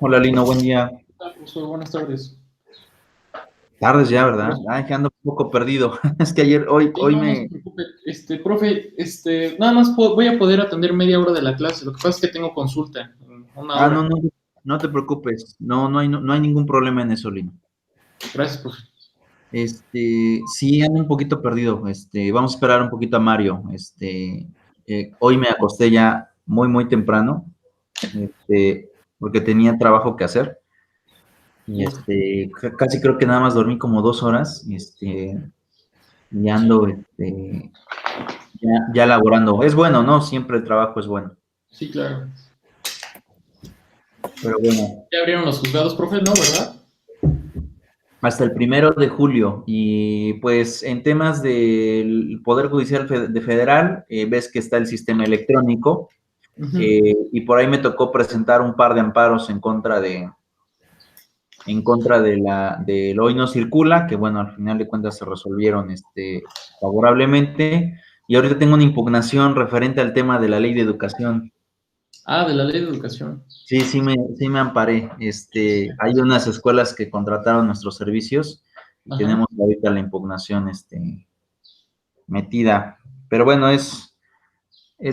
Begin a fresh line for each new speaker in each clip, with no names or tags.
Hola Lino, buen día.
Profesor, buenas tardes.
Tardes ya, ¿verdad? Ay, que ando un poco perdido. Es que ayer, hoy,
Sí,
hoy
no, no se
me...
preocupe. Profe, nada más voy a poder atender media hora de la clase. Lo que pasa es que tengo consulta en una
Ah, no,
hora.
no, no te preocupes. No hay ningún problema en eso, Lino.
Gracias, profe.
Sí, ando un poquito perdido. Vamos a esperar un poquito a Mario. Hoy me acosté ya muy, muy temprano, porque tenía trabajo que hacer. Y
Uf,
casi creo que nada más dormí como 2 horas. Y ando, ya laborando. Es bueno, ¿no? Siempre el trabajo es bueno.
sí, claro.
Pero bueno,
Ya abrieron los juzgados, profe, ¿no? ¿Verdad?
hasta el 1 de julio. Y pues en temas del Poder Judicial de Federal, ves que está el sistema electrónico,
Ujú.
y por ahí me tocó presentar un par de amparos en contra del Hoy No Circula, que bueno, al final de cuentas se resolvieron favorablemente. Y ahorita tengo una impugnación referente al tema de la ley de educación.
Ah, de la ley de educación.
Sí, sí me amparé. Hay unas escuelas que contrataron nuestros servicios y
Ajá.
tenemos ahorita la impugnación, metida. Pero bueno, es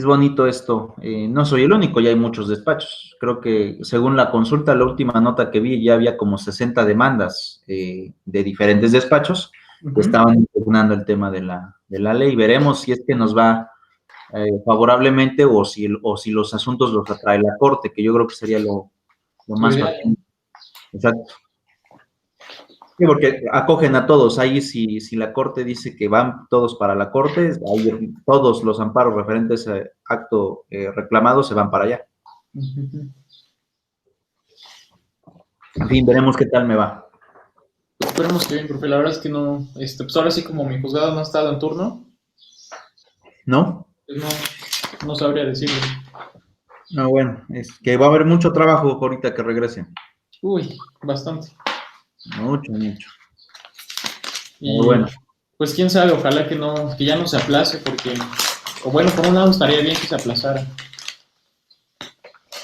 bonito esto. No soy el único, ya hay muchos despachos. Creo que según la consulta, la última nota que vi, ya había como 60 demandas de diferentes despachos que
Ujú.
estaban impugnando el tema de la ley. Veremos si es que nos va favorablemente o si los asuntos los atrae la Corte, que yo creo que sería lo
Lo
más
ideal, ¿no?
factible. Exacto. Sí, porque acogen a todos. Ahí si la Corte dice que van todos para la Corte, ahí todos los amparos referentes a acto reclamado se van para allá.
Ujú.
En fin, veremos qué tal me va.
Esperemos que bien, profe. La verdad es que no, pues ahora sí como mi juzgado no ha estado en turno,
¿No?
pues no sabría decirle.
No, bueno, es que va a haber mucho trabajo ahorita que regresen.
Uy, bastante.
Mucho, mucho. Pero
Y
bueno,
pues quién sabe, ojalá que no, que ya no se aplace, porque, o bueno, por un lado estaría bien que se aplazara.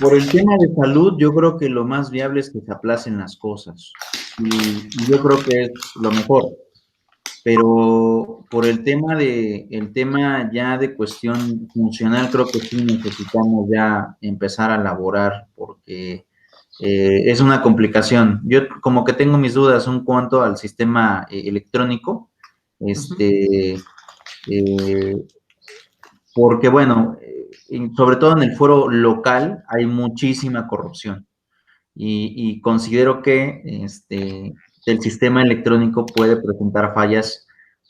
por el tema de salud, yo creo que lo más viable es que se aplacen las cosas. Y yo creo que es lo mejor. Pero por el tema ya de cuestión funcional, creo que sí necesitamos ya empezar a laborar porque es una complicación. Yo como que tengo mis dudas en cuanto al sistema electrónico,
Ujú.
eh, porque bueno, sobre todo en el foro local hay muchísima corrupción y considero que el sistema electrónico puede presentar fallas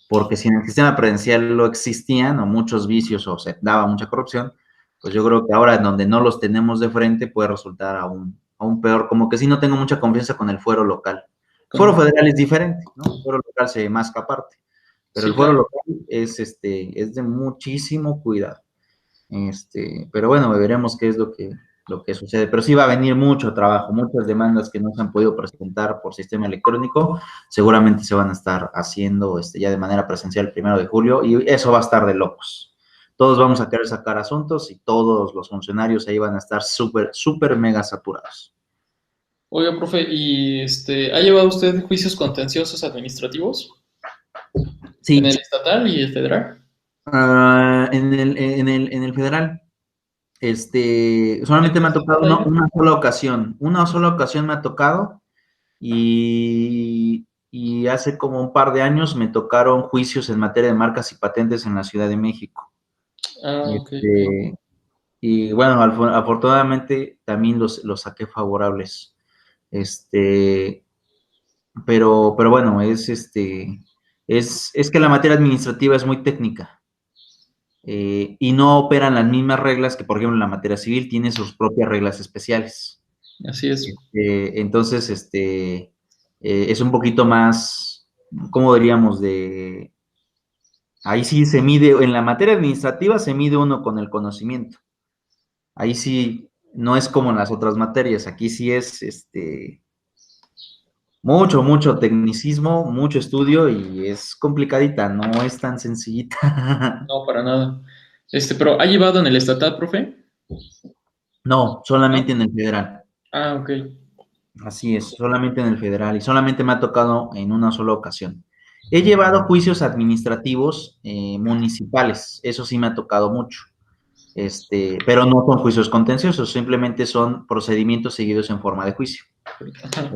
porque si en el sistema presencial lo existían o muchos vicios o se daba mucha corrupción, pues yo creo que ahora en donde no los tenemos de frente puede resultar aún peor, como que sí no tengo mucha confianza con el fuero local. El fuero
Con-
federal es diferente, ¿no? El fuero local se masca aparte, pero el
Sí,
fuero
claro.
local es de muchísimo cuidado. Pero bueno, veremos qué es lo que sucede. Pero sí va a venir mucho trabajo, muchas demandas que no se han podido presentar por sistema electrónico, seguramente se van a estar haciendo ya de manera presencial el 1 de julio y eso va a estar de locos. Todos vamos a querer sacar asuntos y todos los funcionarios ahí van a estar súper, súper mega saturados.
Oiga, profe, ¿y ha llevado usted juicios contenciosos administrativos en el
Sí,
estatal y el federal?
en el federal,
En
solamente
el
me ha tocado
estatal hay
una sola ocasión me ha tocado. Y hace como un par de años me tocaron juicios en materia de marcas y patentes en la Ciudad de México.
Ah, ok, ok.
Este, y bueno, afortunadamente también los saqué favorables. Este, pero bueno, es que la materia administrativa es muy técnica, y no operan las mismas reglas que, por ejemplo, la materia civil tiene sus propias reglas especiales.
Así es.
Entonces, es un poquito más, ¿cómo diríamos? Ahí sí se mide, en la materia administrativa se mide uno con el conocimiento. Ahí sí no es como en las otras materias, aquí sí es, mucho, mucho tecnicismo, mucho estudio y es complicadita, no es tan sencillita.
No, para nada. Pero ¿ha llevado en el estatal, profe?
No, solamente
¿No?
en el federal.
Ah, ok.
Así es, solamente en el federal y solamente me ha tocado en una sola ocasión. He llevado juicios administrativos municipales, eso sí me ha tocado mucho, pero no son juicios contenciosos, simplemente son procedimientos seguidos en forma de juicio.
Ajá.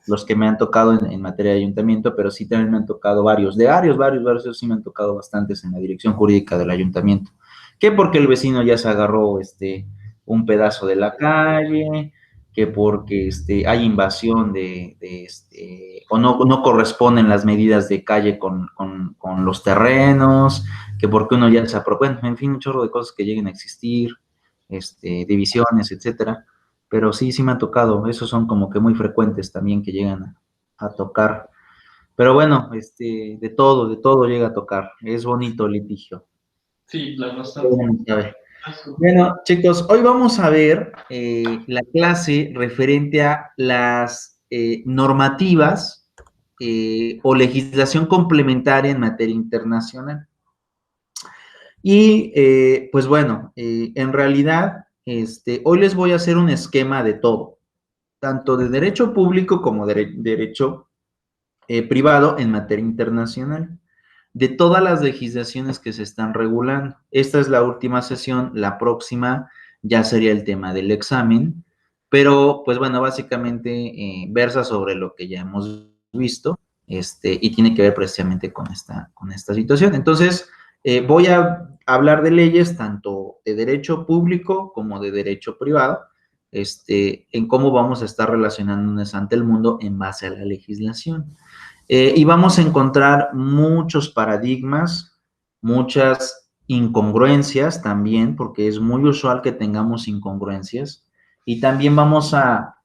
Los que me han tocado en materia de ayuntamiento, pero sí también me han tocado varios, de varios, esos sí me han tocado bastantes en la dirección jurídica del ayuntamiento. Que porque el vecino ya se agarró un pedazo de la calle, que porque hay invasión o no corresponden las medidas de calle con los terrenos, que porque uno ya se apropió, bueno, en fin, un chorro de cosas que lleguen a existir, divisiones, etcétera. Pero sí, sí me ha tocado. Esos son como que muy frecuentes también que llegan a tocar. Pero bueno, de todo llega a tocar. Es bonito el litigio.
Sí, bastante.
A ver. Bueno, chicos, hoy vamos a ver la clase referente a las normativas o legislación complementaria en materia internacional. Y pues bueno, en realidad, hoy les voy a hacer un esquema de todo, tanto de derecho público como de derecho privado en materia internacional, de todas las legislaciones que se están regulando. Esta es la última sesión, la próxima ya sería el tema del examen, pero pues bueno, básicamente versa sobre lo que ya hemos visto, y tiene que ver precisamente con esta situación. Entonces, voy a hablar de leyes tanto de derecho público como de derecho privado, en cómo vamos a estar relacionándonos ante el mundo en base a la legislación. Y vamos a encontrar muchos paradigmas, muchas incongruencias también, porque es muy usual que tengamos incongruencias. Y también vamos a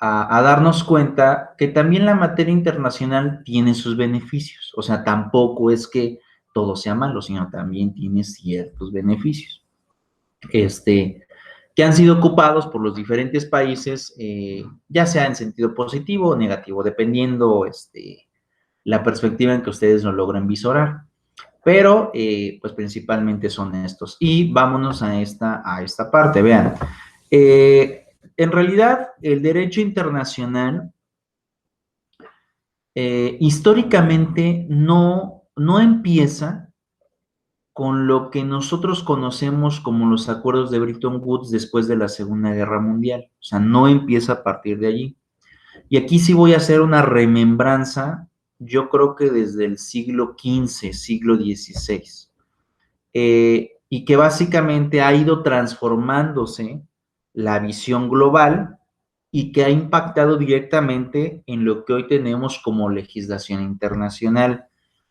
darnos cuenta que también la materia internacional tiene sus beneficios. O sea, tampoco es que todo sea malo, sino también tiene ciertos beneficios. Que han sido ocupados por los diferentes países, ya sea en sentido positivo o negativo, dependiendo la perspectiva en que ustedes lo logren visorar. Pero, pues principalmente son estos. Y vámonos a esta parte. Vean, en realidad, el derecho internacional históricamente no empieza con lo que nosotros conocemos como los acuerdos de Bretton Woods después de la Segunda Guerra Mundial. O sea, no empieza a partir de allí. Y aquí sí voy a hacer una remembranza, yo creo que desde el siglo XV, siglo XVI, y que básicamente ha ido transformándose la visión global y que ha impactado directamente en lo que hoy tenemos como legislación internacional.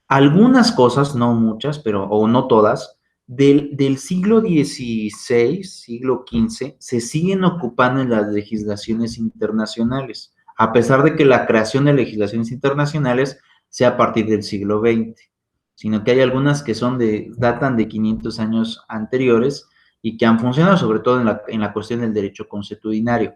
Algunas cosas, no muchas, o no todas, del siglo XVI, siglo XV, se siguen ocupando en las legislaciones internacionales, a pesar de que la creación de legislaciones internacionales sea a partir del siglo XX, sino que hay algunas que datan de 500 años anteriores y que han funcionado, sobre todo en la cuestión del derecho consuetudinario.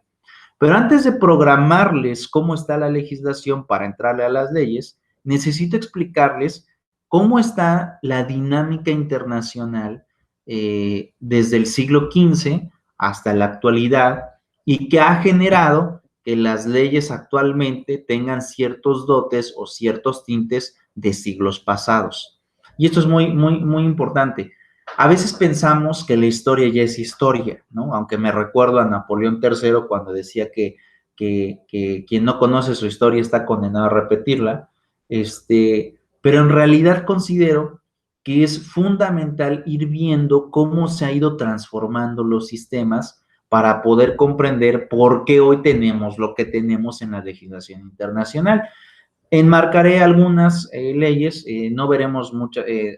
Pero antes de programarles cómo está la legislación para entrarle a las leyes, necesito explicarles cómo está la dinámica internacional desde el siglo XV hasta la actualidad y que ha generado que las leyes actualmente tengan ciertos dotes o ciertos tintes de siglos pasados. Y esto es muy importante. A veces pensamos que la historia ya es historia, ¿no? Aunque me recuerdo a Napoleón III cuando decía que quien no conoce su historia está condenado a repetirla, pero en realidad considero que es fundamental ir viendo cómo se ha ido transformando los sistemas para poder comprender por qué hoy tenemos lo que tenemos en la legislación internacional. Enmarcaré algunas leyes, no veremos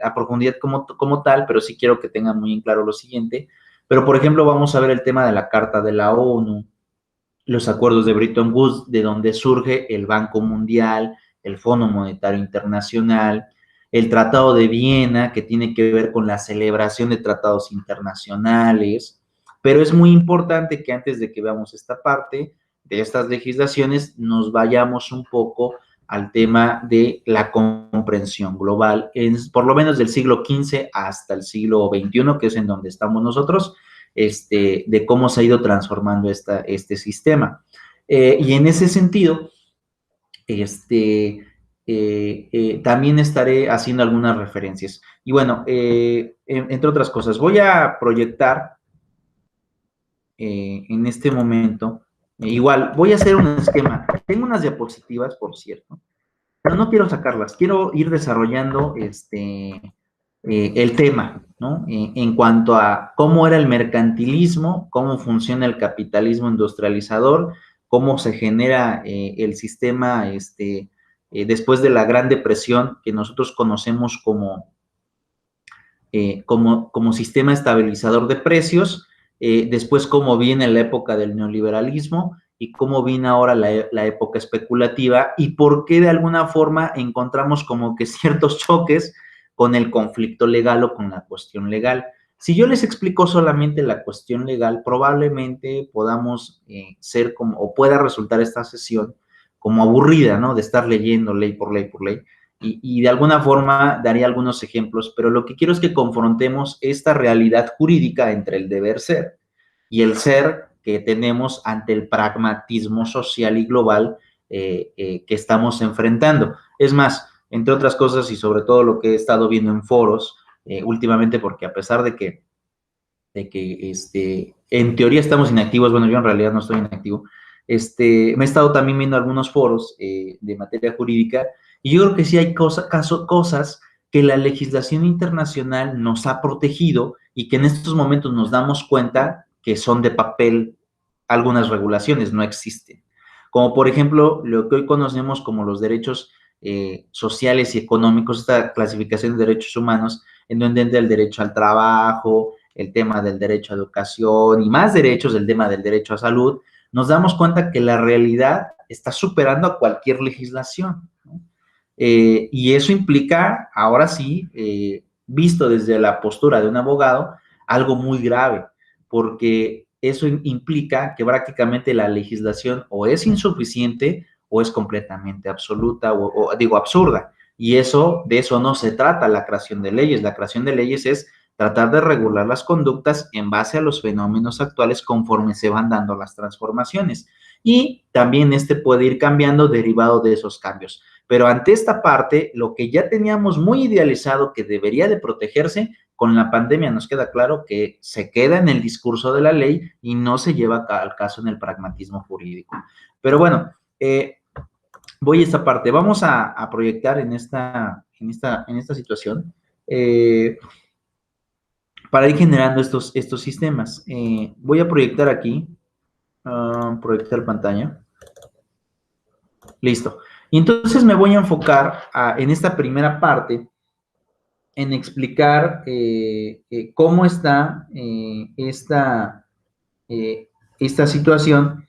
a profundidad como tal, pero sí quiero que tengan muy en claro lo siguiente. Pero, por ejemplo, vamos a ver el tema de la Carta de la ONU, los acuerdos de Bretton Woods, de donde surge el Banco Mundial, el Fondo Monetario Internacional, el Tratado de Viena, que tiene que ver con la celebración de tratados internacionales. Pero es muy importante que antes de que veamos esta parte de estas legislaciones, nos vayamos un poco al tema de la comprensión global, por lo menos del siglo XV hasta el siglo XXI, que es en donde estamos nosotros, de cómo se ha ido transformando este sistema. Y en ese sentido, también estaré haciendo algunas referencias. Y bueno, entre otras cosas, voy a proyectar en este momento, igual, voy a hacer un esquema. Tengo unas diapositivas, por cierto, pero no quiero sacarlas, quiero ir desarrollando el tema, ¿no? En cuanto a cómo era el mercantilismo, cómo funciona el capitalismo industrializador, cómo se genera el sistema después de la Gran Depresión, que nosotros conocemos como sistema estabilizador de precios, después cómo viene la época del neoliberalismo y cómo viene ahora la época especulativa y por qué de alguna forma encontramos como que ciertos choques con el conflicto legal o con la cuestión legal. Si yo les explico solamente la cuestión legal, probablemente podamos ser como, o pueda resultar esta sesión como aburrida, ¿no? De estar leyendo ley por ley por ley. Y de alguna forma daría algunos ejemplos, pero lo que quiero es que confrontemos esta realidad jurídica entre el deber ser y el ser que tenemos ante el pragmatismo social y global que estamos enfrentando. Es más, entre otras cosas y sobre todo lo que he estado viendo en foros últimamente, porque a pesar de que en teoría estamos inactivos, bueno, yo en realidad no estoy inactivo, me he estado también viendo algunos foros de materia jurídica y yo creo que sí hay cosas que la legislación internacional nos ha protegido y que en estos momentos nos damos cuenta que son de papel, algunas regulaciones no existen. Como por ejemplo, lo que hoy conocemos como los derechos sociales y económicos, esta clasificación de derechos humanos, en donde entra el derecho al trabajo, el tema del derecho a educación y más derechos, el tema del derecho a salud, nos damos cuenta que la realidad está superando a cualquier legislación, ¿no? Y eso implica, ahora sí, visto desde la postura de un abogado, algo muy grave, porque eso implica que prácticamente la legislación o es insuficiente o es completamente absoluta o digo absurda. Y de eso no se trata la creación de leyes. La creación de leyes es tratar de regular las conductas en base a los fenómenos actuales conforme se van dando las transformaciones. Y también puede ir cambiando derivado de esos cambios. Pero ante esta parte, lo que ya teníamos muy idealizado que debería de protegerse, con la pandemia nos queda claro que se queda en el discurso de la ley y no se lleva al caso en el pragmatismo jurídico. Pero bueno, voy a esta parte. Vamos a proyectar en esta situación para ir generando estos sistemas. Voy a proyectar aquí, proyectar pantalla. Listo. Y entonces me voy a enfocar en esta primera parte en explicar cómo está esta situación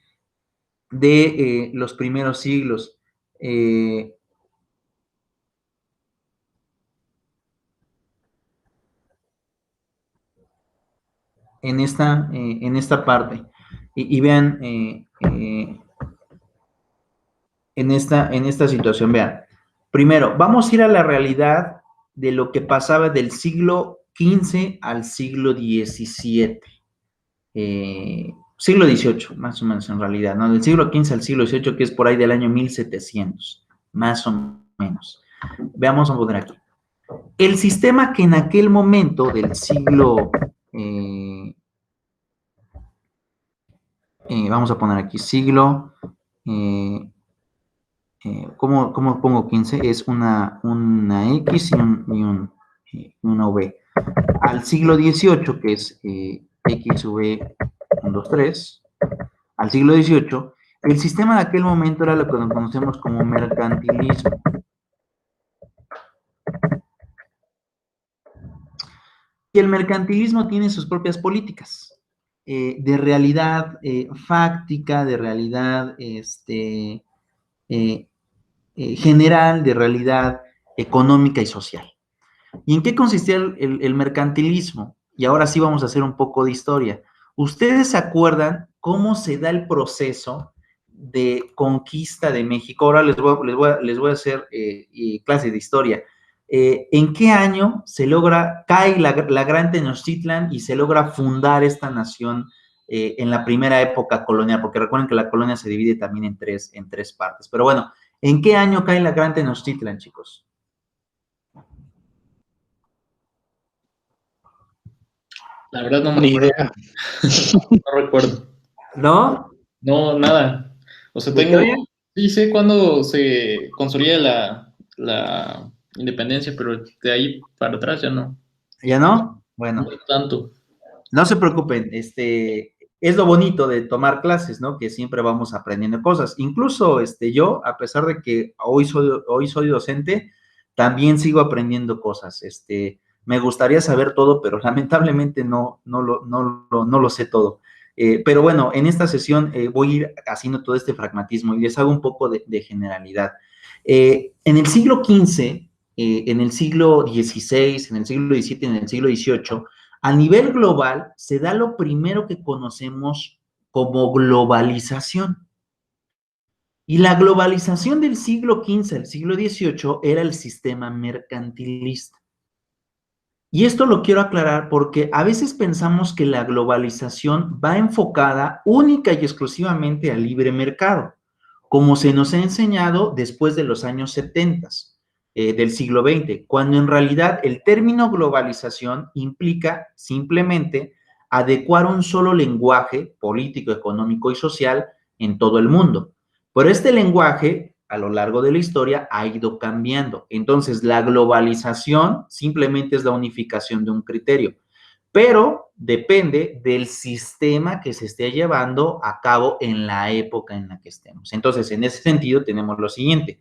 de los primeros siglos. En esta parte. Y vean, en esta situación, vean. Primero, vamos a ir a la realidad de lo que pasaba del siglo XV al siglo XVII. Siglo XVIII, más o menos en realidad, ¿no? Del siglo XV al siglo XVIII, que es por ahí del año 1700, más o menos. Veamos, vamos a poner aquí. El sistema que en aquel momento del siglo, vamos a poner aquí, siglo, ¿cómo pongo 15? Es una X y una V. Al siglo XVIII, que es XV 1, 2, 3, al siglo XVIII, el sistema de aquel momento era lo que conocemos como mercantilismo. Y el mercantilismo tiene sus propias políticas de realidad fáctica, de realidad general, de realidad económica y social. ¿Y en qué consistía el mercantilismo? Y ahora sí vamos a hacer un poco de historia. ¿Ustedes se acuerdan cómo se da el proceso de conquista de México? Ahora les voy a hacer clase de historia. ¿En qué año cae la Gran Tenochtitlan y se logra fundar esta nación en la primera época colonial? Porque recuerden que la colonia se divide también en tres partes. Pero bueno, ¿en qué año cae la Gran Tenochtitlan, chicos?
La verdad no me
Ni
acuerdo.
idea.
No recuerdo.
¿No?
No, nada. O sea,
¿De qué año?
sí sé cuándo se consolida la independencia, pero de ahí para atrás ya no.
¿Ya no?
No
Bueno,
tanto.
no se preocupen, es lo bonito de tomar clases, ¿no? Que siempre vamos aprendiendo cosas. Incluso yo, a pesar de que hoy soy docente, también sigo aprendiendo cosas. Me gustaría saber todo, pero lamentablemente no lo sé todo. Pero bueno, en esta sesión voy a ir haciendo todo este pragmatismo y les hago un poco de generalidad. En el siglo XV, en el siglo XVI, en el siglo XVII, en el siglo XVIII, a nivel global se da lo primero que conocemos como globalización. Y la globalización del siglo XV al siglo XVIII era el sistema mercantilista. Y esto lo quiero aclarar porque a veces pensamos que la globalización va enfocada única y exclusivamente al libre mercado, como se nos ha enseñado después de los años 70 del siglo XX, cuando en realidad el término globalización implica simplemente adecuar un solo lenguaje político, económico y social en todo el mundo. Pero este lenguaje a lo largo de la historia ha ido cambiando. Entonces, la globalización simplemente es la unificación de un criterio, pero depende del sistema que se esté llevando a cabo en la época en la que estemos. Entonces, en ese sentido, tenemos lo siguiente.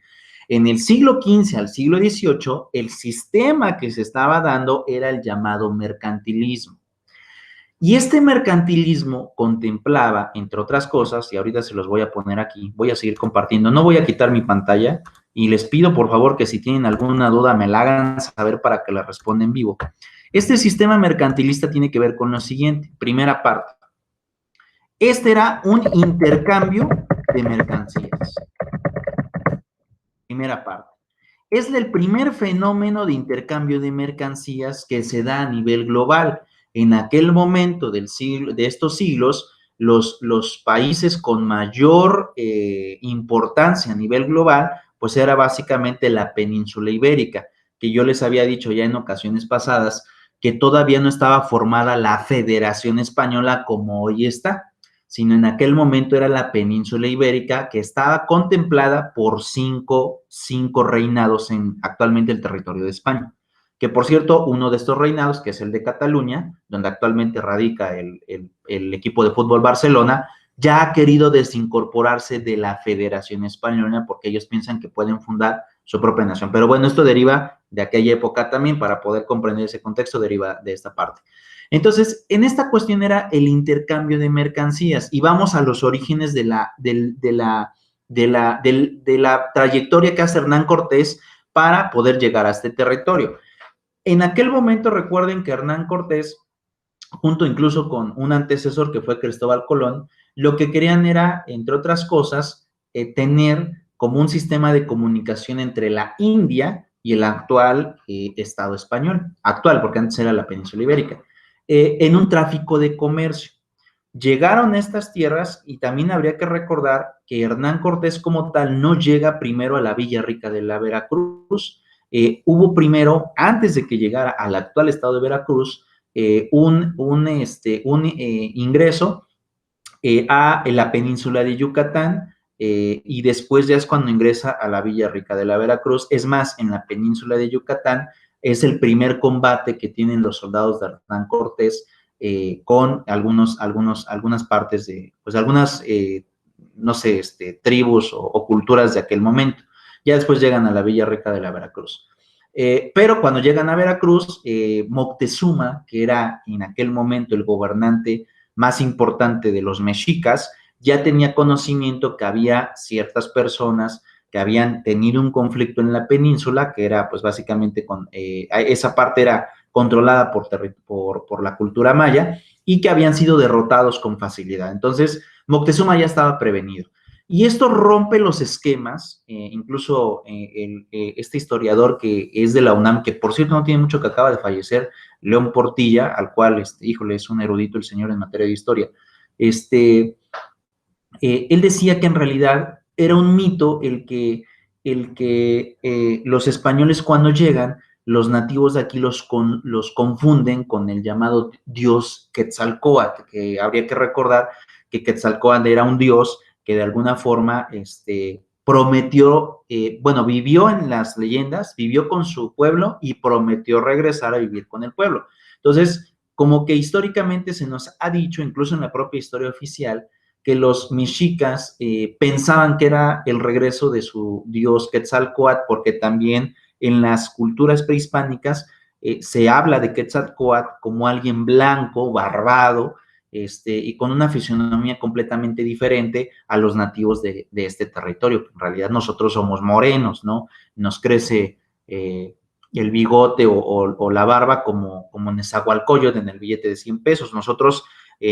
En el siglo XV al siglo XVIII, el sistema que se estaba dando era el llamado mercantilismo. Y este mercantilismo contemplaba, entre otras cosas, y ahorita se los voy a poner aquí, voy a seguir compartiendo, no voy a quitar mi pantalla y les pido por favor que si tienen alguna duda me la hagan saber para que la responda en vivo. Este sistema mercantilista tiene que ver con lo siguiente, primera parte. Este era un intercambio de mercancías. Primera parte. Es el primer fenómeno de intercambio de mercancías que se da a nivel global. En aquel momento de estos siglos, los países con mayor importancia a nivel global, pues era básicamente la península ibérica, que yo les había dicho ya en ocasiones pasadas, que todavía no estaba formada la Federación Española como hoy está, sino en aquel momento era la península ibérica que estaba contemplada por cinco reinados en actualmente el territorio de España. Que por cierto, uno de estos reinados, que es el de Cataluña, donde actualmente radica el equipo de fútbol Barcelona, ya ha querido desincorporarse de la Federación Española porque ellos piensan que pueden fundar su propia nación. Pero bueno, esto deriva de aquella época también, para poder comprender ese contexto, deriva de esta parte. Entonces, en esta cuestión era el intercambio de mercancías y vamos a los orígenes de la trayectoria que hace Hernán Cortés para poder llegar a este territorio. En aquel momento recuerden que Hernán Cortés, junto incluso con un antecesor que fue Cristóbal Colón, lo que querían era, entre otras cosas, tener como un sistema de comunicación entre la India y el actual Estado español, actual porque antes era la península ibérica, en un tráfico de comercio. Llegaron a estas tierras y también habría que recordar que Hernán Cortés como tal no llega primero a la Villa Rica de la Veracruz. Hubo primero, antes de que llegara al actual estado de Veracruz, un ingreso a la península de Yucatán, y después ya es cuando ingresa a la Villa Rica de la Veracruz. Es más, en la península de Yucatán es el primer combate que tienen los soldados de Hernán Cortés con algunas partes de, pues algunas, no sé, tribus o culturas de aquel momento. Ya después llegan a la Villa Rica de la Veracruz. Pero cuando llegan a Veracruz, Moctezuma, que era en aquel momento el gobernante más importante de los mexicas, ya tenía conocimiento que había ciertas personas que habían tenido un conflicto en la península, que era pues básicamente esa parte era controlada por la cultura maya y que habían sido derrotados con facilidad. Entonces, Moctezuma ya estaba prevenido. Y esto rompe los esquemas, incluso este historiador que es de la UNAM, que por cierto no tiene mucho, que acaba de fallecer, León Portilla, al cual, híjole, es un erudito el señor en materia de historia, él decía que en realidad era un mito el que los españoles cuando llegan, los nativos de aquí los confunden con el llamado dios Quetzalcóatl, que habría que recordar que Quetzalcóatl era un dios que de alguna forma prometió, bueno, vivió en las leyendas, vivió con su pueblo y prometió regresar a vivir con el pueblo. Entonces, como que históricamente se nos ha dicho, incluso en la propia historia oficial, que los mexicas pensaban que era el regreso de su dios Quetzalcóatl, porque también en las culturas prehispánicas se habla de Quetzalcóatl como alguien blanco, barbado, y con una fisionomía completamente diferente a los nativos de este territorio. En realidad nosotros somos morenos, ¿no? Nos crece el bigote o la barba como Nezahualcóyotl en el billete de 100 pesos. Nosotros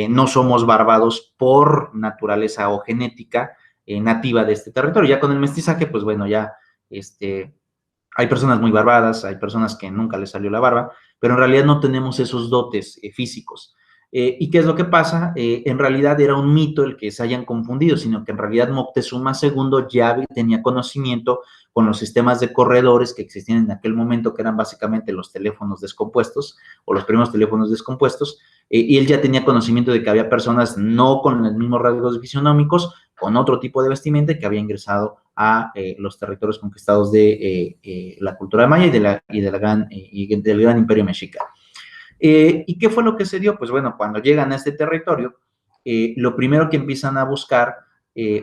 no somos barbados por naturaleza o genética nativa de este territorio. Ya con el mestizaje, pues bueno, ya hay personas muy barbadas, hay personas que nunca les salió la barba, pero en realidad no tenemos esos dotes físicos. ¿Y qué es lo que pasa? En realidad era un mito el que se hayan confundido, sino que en realidad Moctezuma II ya tenía conocimiento con los sistemas de corredores que existían en aquel momento, que eran básicamente los teléfonos descompuestos o los primeros teléfonos descompuestos, y él ya tenía conocimiento de que había personas no con los mismos rasgos fisionómicos, con otro tipo de vestimenta, que había ingresado a los territorios conquistados de la cultura maya y del gran imperio mexica. ¿Y qué fue lo que se dio? Pues bueno, cuando llegan a este territorio, lo primero que empiezan a buscar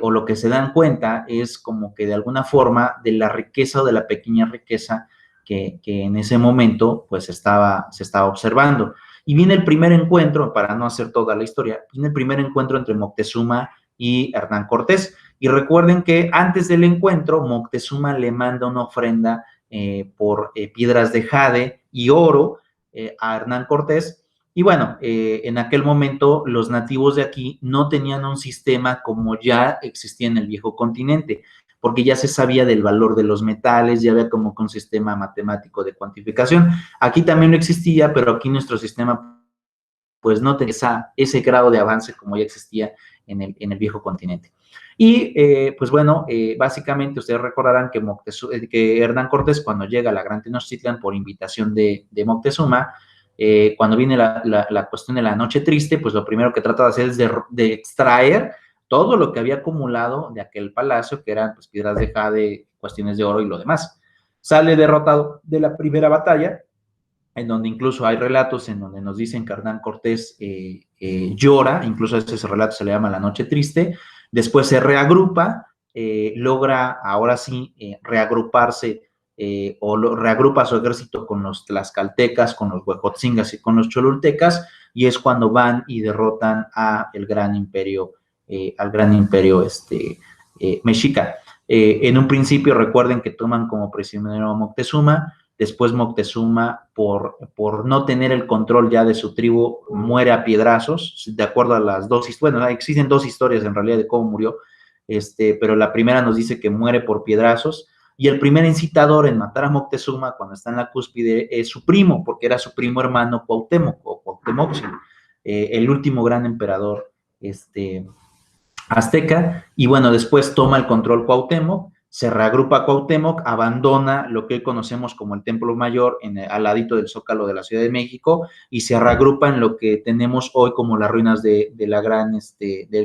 o lo que se dan cuenta es como que de alguna forma de la riqueza o de la pequeña riqueza que en ese momento pues se estaba observando. Y viene el primer encuentro, para no hacer toda la historia, viene el primer encuentro entre Moctezuma y Hernán Cortés. Y recuerden que antes del encuentro, Moctezuma le manda una ofrenda por piedras de jade y oro a Hernán Cortés. Y bueno, en aquel momento los nativos de aquí no tenían un sistema como ya existía en el viejo continente, porque ya se sabía del valor de los metales, ya había como que un sistema matemático de cuantificación. Aquí también no existía, pero aquí nuestro sistema pues no tenía ese grado de avance como ya existía en el viejo continente. Y pues bueno, básicamente ustedes recordarán que Hernán Cortés, cuando llega a la Gran Tenochtitlan por invitación de Moctezuma, cuando viene la cuestión de la noche triste, pues lo primero que trata de hacer es de extraer todo lo que había acumulado de aquel palacio, que eran pues piedras de jade, cuestiones de oro y lo demás. Sale derrotado de la primera batalla, en donde incluso hay relatos en donde nos dicen que Hernán Cortés llora, incluso a ese relato se le llama La Noche Triste, después se reagrupa, logra ahora sí reagruparse reagrupa su ejército con los tlaxcaltecas, con los huejotzingas y con los cholultecas, y es cuando van y derrotan al gran imperio mexica. En un principio recuerden que toman como prisionero a Moctezuma. Después Moctezuma, por no tener el control ya de su tribu, muere a piedrazos, de acuerdo a las dos, bueno, existen dos historias en realidad de cómo murió, pero la primera nos dice que muere por piedrazos, y el primer incitador en matar a Moctezuma cuando está en la cúspide es su primo, porque era su primo hermano Cuauhtémoc, o Cuauhtémoc, el último gran emperador azteca, y bueno, después toma el control Cuauhtémoc, se reagrupa Cuauhtémoc, abandona lo que hoy conocemos como el Templo Mayor al ladito del Zócalo de la Ciudad de México, y se reagrupa en lo que tenemos hoy como las ruinas del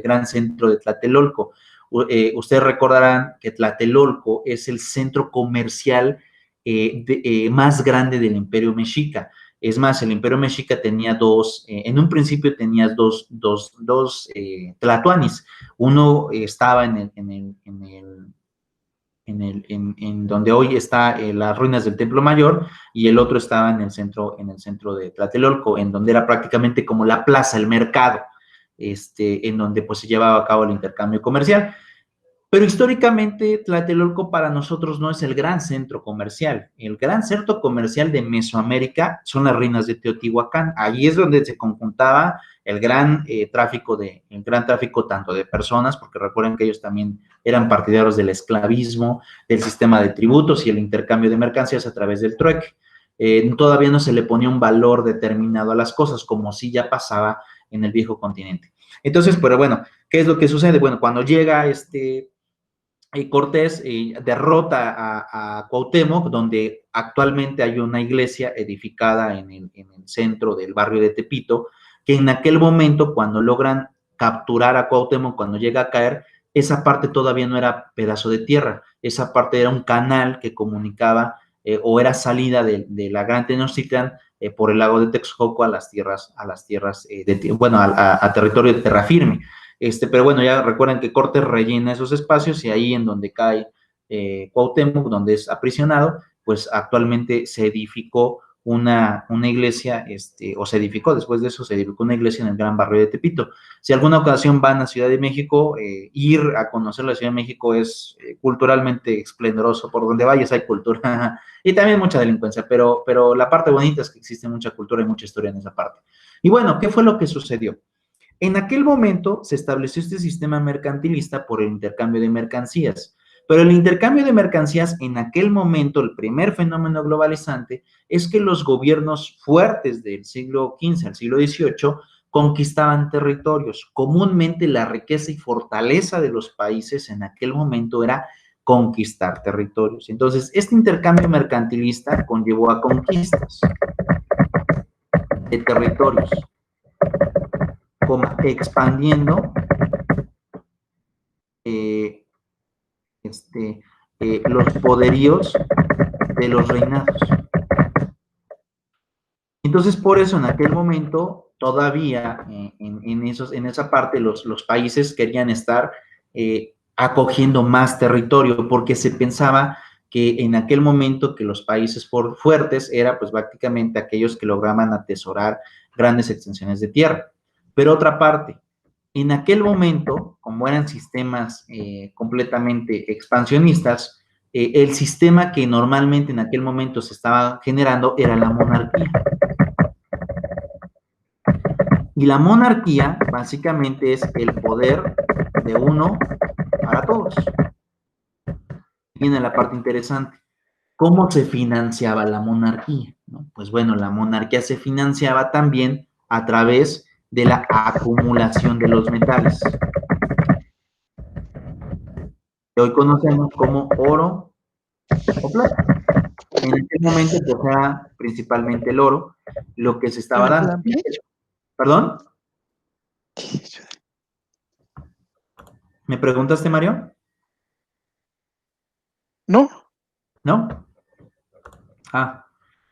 gran centro de Tlatelolco. Ustedes recordarán que Tlatelolco es el centro comercial más grande del Imperio Mexica. Es más, el Imperio Mexica tenía en un principio tenías dos tlatoanis. Uno estaba en donde hoy está las ruinas del Templo Mayor, y el otro estaba en el centro de Tlatelolco, en donde era prácticamente como la plaza, el mercado, en donde pues se llevaba a cabo el intercambio comercial. Pero históricamente Tlatelolco para nosotros no es el gran centro comercial. El gran centro comercial de Mesoamérica son las ruinas de Teotihuacán. Allí es donde se conjuntaba el gran tráfico tanto de personas, porque recuerden que ellos también eran partidarios del esclavismo, del sistema de tributos y el intercambio de mercancías a través del trueque. Todavía no se le ponía un valor determinado a las cosas, como sí ya pasaba en el viejo continente. Entonces, pero bueno, ¿qué es lo que sucede? Bueno, cuando llega Cortés derrota a Cuauhtémoc, donde actualmente hay una iglesia edificada en el centro del barrio de Tepito, que en aquel momento, cuando logran capturar a Cuauhtémoc, cuando llega a caer, esa parte todavía no era pedazo de tierra, esa parte era un canal que comunicaba o era salida de la Gran Tenochtitlán por el lago de Texcoco a las tierras bueno, a territorio de terra firme. Pero bueno, ya recuerden que Cortés rellena esos espacios y ahí en donde cae Cuauhtémoc, donde es aprisionado, pues actualmente se edificó una iglesia, o se edificó, después de eso se edificó una iglesia en el Gran Barrio de Tepito. Si alguna ocasión van a Ciudad de México, ir a conocer la Ciudad de México es culturalmente esplendoroso, por donde vayas hay cultura y también mucha delincuencia, pero la parte bonita es que existe mucha cultura y mucha historia en esa parte. Y bueno, ¿qué fue lo que sucedió? En aquel momento se estableció este sistema mercantilista por el intercambio de mercancías, pero el intercambio de mercancías en aquel momento, el primer fenómeno globalizante, es que los gobiernos fuertes del siglo XV al siglo XVIII conquistaban territorios. Comúnmente la riqueza y fortaleza de los países en aquel momento era conquistar territorios. Entonces, este intercambio mercantilista conllevó a conquistas de territorios, expandiendo los poderíos de los reinados. Entonces, por eso en aquel momento, todavía en esa parte, los países querían estar acogiendo más territorio, porque se pensaba que en aquel momento que los países fuertes eran pues prácticamente aquellos que lograban atesorar grandes extensiones de tierra. Pero otra parte, en aquel momento, como eran sistemas completamente expansionistas, el sistema que normalmente en aquel momento se estaba generando era la monarquía. Y la monarquía básicamente es el poder de uno para todos. Viene la parte interesante. ¿Cómo se financiaba la monarquía? ¿No? Pues bueno, la monarquía se financiaba también a través de la acumulación de los metales, que hoy conocemos como oro o plata. En aquel momento pues era principalmente el oro lo que se estaba dando. ¿Perdón? ¿Me preguntaste, Mario?
No.
¿No? Ah,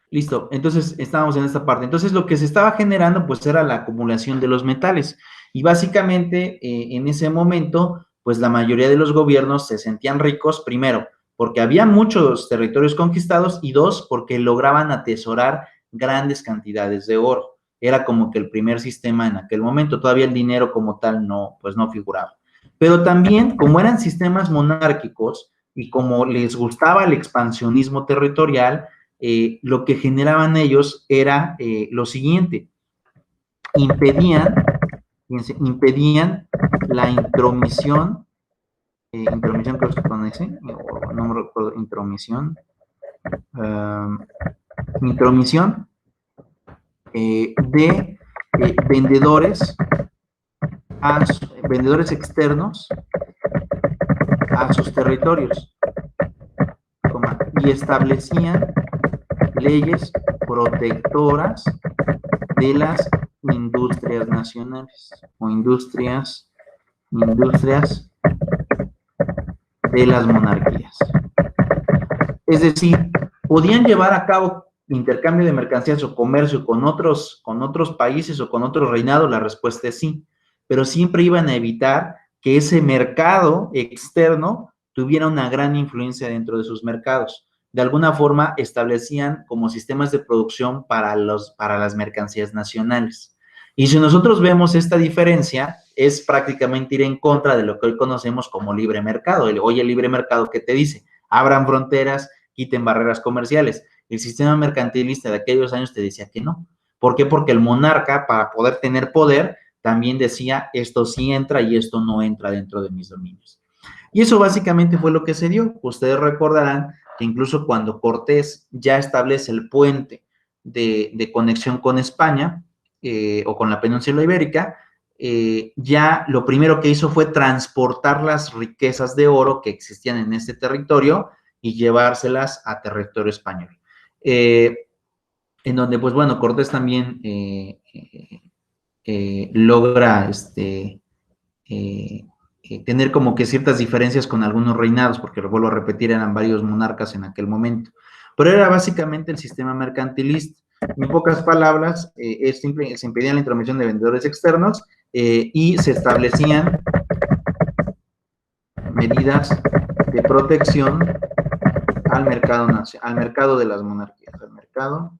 listo. Entonces, estábamos en esta parte. Entonces, lo que se estaba generando, pues, era la acumulación de los metales. Y básicamente, en ese momento, pues, la mayoría de los gobiernos se sentían ricos, primero, porque había muchos territorios conquistados, y dos, porque lograban atesorar grandes cantidades de oro. Era como que el primer sistema en aquel momento. Todavía el dinero como tal no, pues, no figuraba. Pero también, como eran sistemas monárquicos y como les gustaba el expansionismo territorial, lo que generaban ellos era lo siguiente: impedían la intromisión, creo que se conoce, no me recuerdo, intromisión de vendedores externos a sus territorios, y establecían leyes protectoras de las industrias nacionales o industrias de las monarquías. Es decir, podían llevar a cabo intercambio de mercancías o comercio con otros países o con otros reinados. La respuesta es sí, pero siempre iban a evitar que ese mercado externo tuviera una gran influencia dentro de sus mercados. De alguna forma establecían como sistemas de producción para las mercancías nacionales. Y si nosotros vemos esta diferencia, es prácticamente ir en contra de lo que hoy conocemos como libre mercado. Hoy el libre mercado, ¿qué te dice? Abran fronteras, quiten barreras comerciales. El sistema mercantilista de aquellos años te decía que no. ¿Por qué? Porque el monarca, para poder tener poder, también decía, esto sí entra y esto no entra dentro de mis dominios. Y eso básicamente fue lo que se dio. Ustedes recordarán que incluso cuando Cortés ya establece el puente de conexión con España o con la península ibérica, ya lo primero que hizo fue transportar las riquezas de oro que existían en este territorio y llevárselas a territorio español. En donde, pues bueno, Cortés también logra tener como que ciertas diferencias con algunos reinados, porque lo vuelvo a repetir, eran varios monarcas en aquel momento. Pero era básicamente el sistema mercantilista. En pocas palabras, se impedía la intromisión de vendedores externos y se establecían medidas de protección al mercado nacional, al mercado de las monarquías, al mercado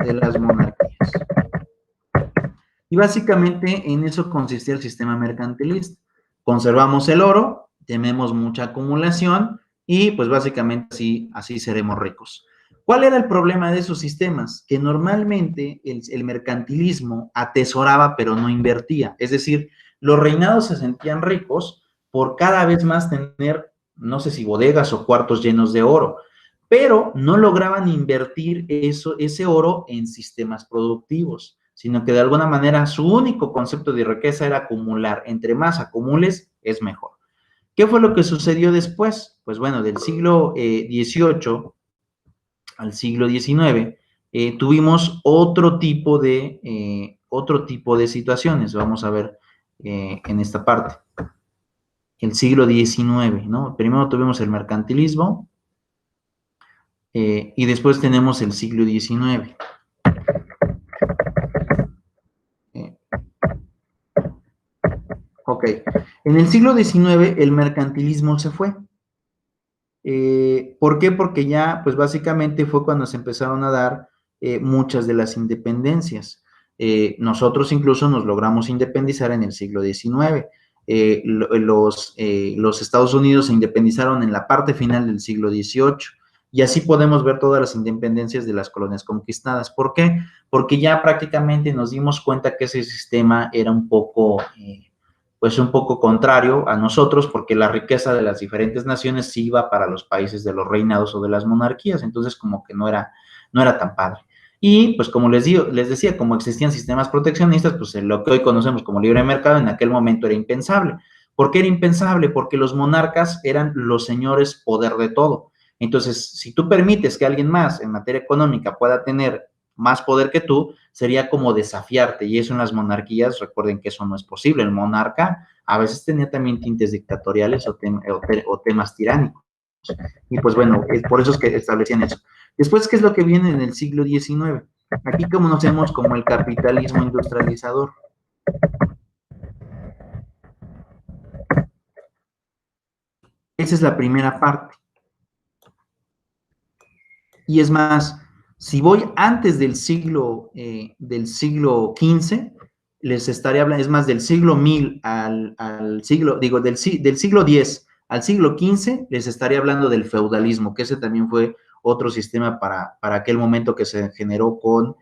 de las monarquías. Y básicamente en eso consistía el sistema mercantilista. Conservamos el oro, tenemos mucha acumulación y pues básicamente así seremos ricos. ¿Cuál era el problema de esos sistemas? Que normalmente el mercantilismo atesoraba pero no invertía. Es decir, los reinados se sentían ricos por cada vez más tener, no sé si bodegas o cuartos llenos de oro, pero no lograban invertir ese oro en sistemas productivos, sino que de alguna manera su único concepto de riqueza era acumular. Entre más acumules, es mejor. ¿Qué fue lo que sucedió después? Pues bueno, del siglo XVIII al siglo XIX, tuvimos otro tipo de situaciones. Vamos a ver en esta parte. El siglo XIX, ¿no? Primero tuvimos el mercantilismo y después tenemos el siglo XIX. Ok, en el siglo XIX el mercantilismo se fue. ¿Por qué? Porque ya, pues básicamente fue cuando se empezaron a dar muchas de las independencias. Nosotros incluso nos logramos independizar en el siglo XIX. Los Estados Unidos se independizaron en la parte final del siglo XVIII. Y así podemos ver todas las independencias de las colonias conquistadas. ¿Por qué? Porque ya prácticamente nos dimos cuenta que ese sistema era un poco contrario a nosotros, porque la riqueza de las diferentes naciones sí iba para los países de los reinados o de las monarquías, entonces como que no era tan padre. Y pues como les decía, como existían sistemas proteccionistas, pues lo que hoy conocemos como libre mercado en aquel momento era impensable. ¿Por qué era impensable? Porque los monarcas eran los señores poder de todo. Entonces, si tú permites que alguien más en materia económica pueda tener más poder que tú, sería como desafiarte, y eso en las monarquías, recuerden que eso no es posible. El monarca a veces tenía también tintes dictatoriales o temas tiránicos. Y pues bueno, por eso es que establecían eso. Después, ¿qué es lo que viene en el siglo XIX? Aquí conocemos como el capitalismo industrializador. Esa es la primera parte. Y es más, si voy antes del siglo XV, les estaré hablando, es más, del siglo 1000 al siglo, digo, del siglo X al siglo XV, les estaré hablando del feudalismo, que ese también fue otro sistema para aquel momento que se generó con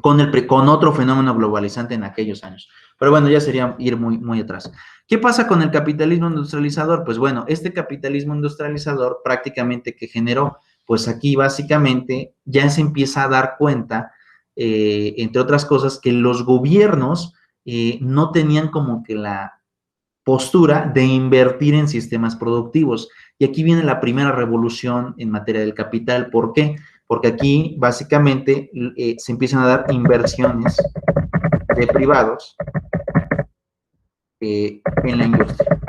otro fenómeno globalizante en aquellos años. Pero bueno, ya sería ir muy, muy atrás. ¿Qué pasa con el capitalismo industrializador? Pues bueno, este capitalismo industrializador prácticamente que generó, pues aquí básicamente ya se empieza a dar cuenta, entre otras cosas, que los gobiernos no tenían como que la postura de invertir en sistemas productivos. Y aquí viene la primera revolución en materia del capital. ¿Por qué? Porque aquí básicamente se empiezan a dar inversiones de privados en la industria.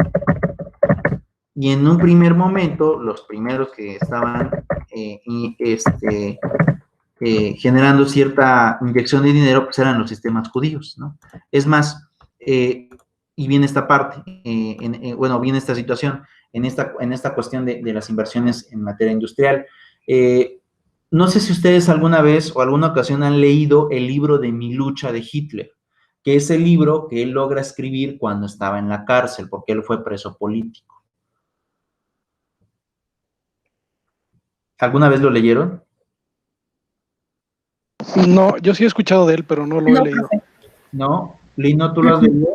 Y en un primer momento, los primeros que estaban generando cierta inyección de dinero, pues eran los sistemas judíos, ¿no? Es más, y viene esta parte, viene esta situación, en esta cuestión de las inversiones en materia industrial. no sé si ustedes alguna vez o alguna ocasión han leído el libro de Mi lucha de Hitler, que es el libro que él logra escribir cuando estaba en la cárcel, porque él fue preso político. ¿Alguna vez lo leyeron?
No, yo sí he escuchado de él, pero no lo he
No,
leído.
profe.
¿No? Lino, ¿tú lo has leído?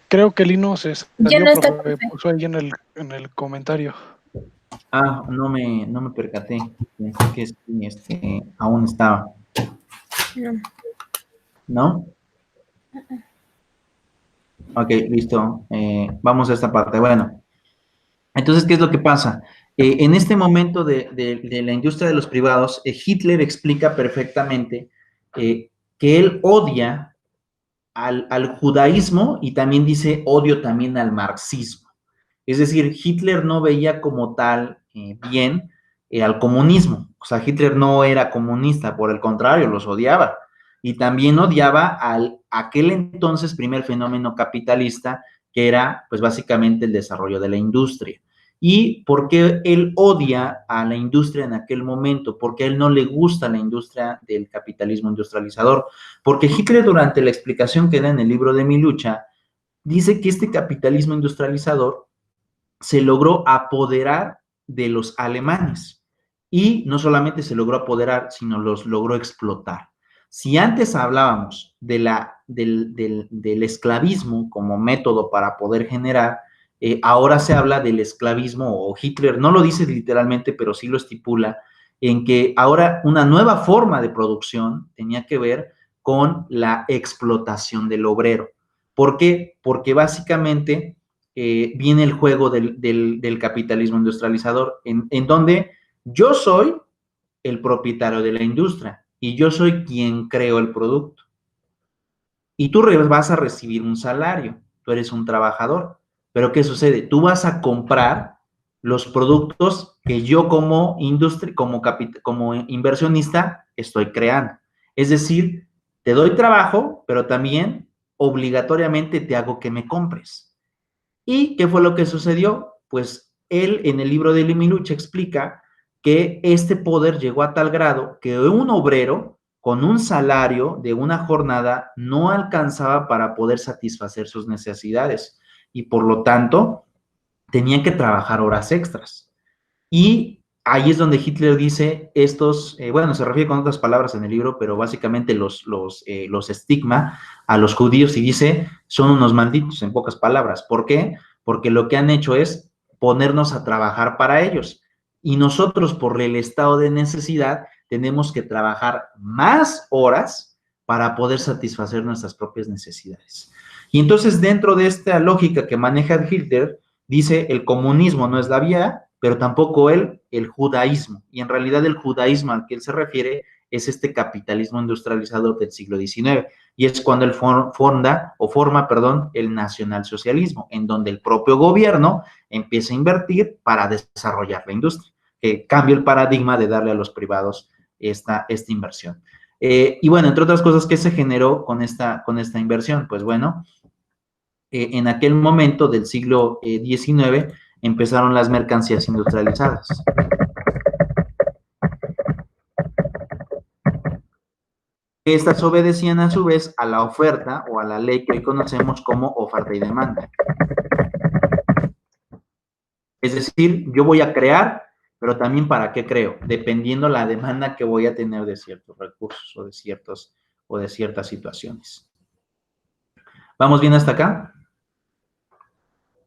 Creo que Lino se
Ya
salió,
no está,
profe,
profe.
puso ahí en el comentario.
Ah, no me percaté. Pensé que aún estaba,
No.
¿no? Ok, listo. Vamos a esta parte. Bueno, entonces, ¿qué es lo que pasa? En este momento de la industria de los privados, Hitler explica perfectamente que él odia al judaísmo y también dice odio también al marxismo. Es decir, Hitler no veía como tal bien al comunismo. O sea, Hitler no era comunista, por el contrario, los odiaba. Y también odiaba al aquel entonces primer fenómeno capitalista, que era pues básicamente el desarrollo de la industria. ¿Y por qué él odia a la industria en aquel momento? Porque a él no le gusta la industria del capitalismo industrializador. Porque Hitler, durante la explicación que da en el libro de Mi lucha, dice que este capitalismo industrializador se logró apoderar de los alemanes. Y no solamente se logró apoderar, sino los logró explotar. Si antes hablábamos del esclavismo como método para poder generar, ahora se habla del esclavismo, o Hitler no lo dice literalmente, pero sí lo estipula, en que ahora una nueva forma de producción tenía que ver con la explotación del obrero. ¿Por qué? Porque básicamente viene el juego del capitalismo industrializador, en donde yo soy el propietario de la industria y yo soy quien creo el producto. Y tú vas a recibir un salario, tú eres un trabajador. Pero ¿qué sucede? Tú vas a comprar los productos que yo como industria, como inversionista estoy creando. Es decir, te doy trabajo, pero también obligatoriamente te hago que me compres. ¿Y qué fue lo que sucedió? Pues él en el libro de Limilucha explica que este poder llegó a tal grado que un obrero con un salario de una jornada no alcanzaba para poder satisfacer sus necesidades y por lo tanto tenía que trabajar horas extras. Y ahí es donde Hitler dice bueno, se refiere con otras palabras en el libro, pero básicamente los estigma a los judíos y dice, son unos malditos, en pocas palabras. ¿Por qué? Porque lo que han hecho es ponernos a trabajar para ellos. Y nosotros, por el estado de necesidad, tenemos que trabajar más horas para poder satisfacer nuestras propias necesidades. Y entonces, dentro de esta lógica que maneja Hitler, dice, el comunismo no es la vía, pero tampoco el judaísmo. Y en realidad el judaísmo al que él se refiere es este capitalismo industrializador del siglo XIX. Y es cuando él forma el nacionalsocialismo, en donde el propio gobierno empieza a invertir para desarrollar la industria, que cambia el paradigma de darle a los privados esta inversión. Y bueno, entre otras cosas, ¿qué se generó con esta inversión? Pues bueno, en aquel momento del siglo XIX empezaron las mercancías industrializadas. Estas obedecían a su vez a la oferta o a la ley que hoy conocemos como oferta y demanda. Es decir, yo voy a crear, pero también para qué creo, dependiendo la demanda que voy a tener de ciertos recursos o de ciertas situaciones. ¿Vamos bien hasta acá?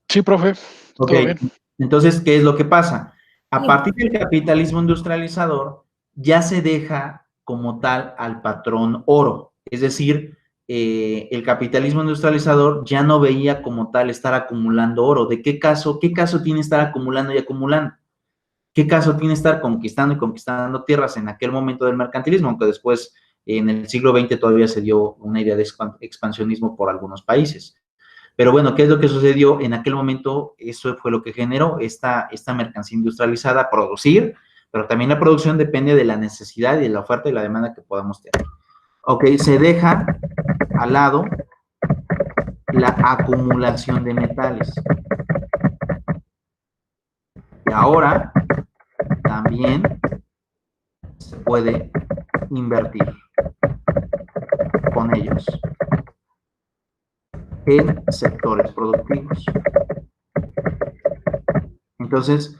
Sí, profe,
Ok,
todo bien.
entonces, ¿qué es lo que pasa? A partir del capitalismo industrializador, ya se deja como tal al patrón oro. Es decir, el capitalismo industrializador ya no veía como tal estar acumulando oro. ¿De qué caso tiene estar acumulando y acumulando? ¿Qué caso tiene estar conquistando y conquistando tierras en aquel momento del mercantilismo? Aunque después, en el siglo XX, todavía se dio una idea de expansionismo por algunos países. Pero bueno, ¿qué es lo que sucedió? En aquel momento, eso fue lo que generó esta mercancía industrializada, producir, pero también la producción depende de la necesidad y de la oferta y la demanda que podamos tener. Ok, se deja al lado la acumulación de metales. ahora también se puede invertir con ellos en sectores productivos. Entonces,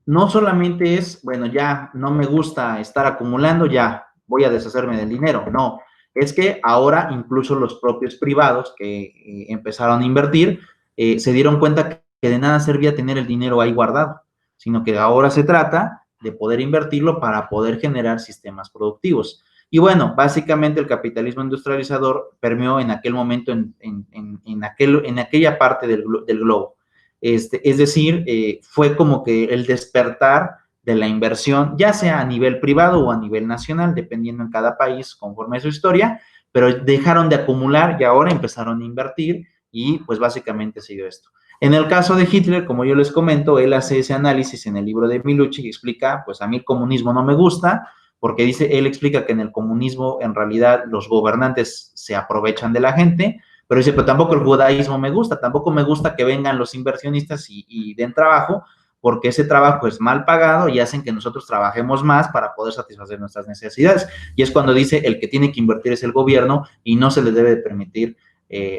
no solamente es, bueno, ya no me gusta estar acumulando, ya voy a deshacerme del dinero. No, es que ahora incluso los propios privados que empezaron a invertir se dieron cuenta que de nada servía tener el dinero ahí guardado, sino que ahora se trata de poder invertirlo para poder generar sistemas productivos. Y bueno, básicamente el capitalismo industrializador permeó en aquel momento en aquella parte del globo. Es decir, fue como que el despertar de la inversión, ya sea a nivel privado o a nivel nacional, dependiendo en cada país conforme a su historia, pero dejaron de acumular y ahora empezaron a invertir y pues básicamente se dio esto. En el caso de Hitler, como yo les comento, él hace ese análisis en el libro de Milucci y explica, pues a mí el comunismo no me gusta, porque dice, él explica que en el comunismo en realidad los gobernantes se aprovechan de la gente, pero dice, pero tampoco el judaísmo me gusta, tampoco me gusta que vengan los inversionistas y den trabajo, porque ese trabajo es mal pagado y hacen que nosotros trabajemos más para poder satisfacer nuestras necesidades. Y es cuando dice, el que tiene que invertir es el gobierno y no se le debe de permitir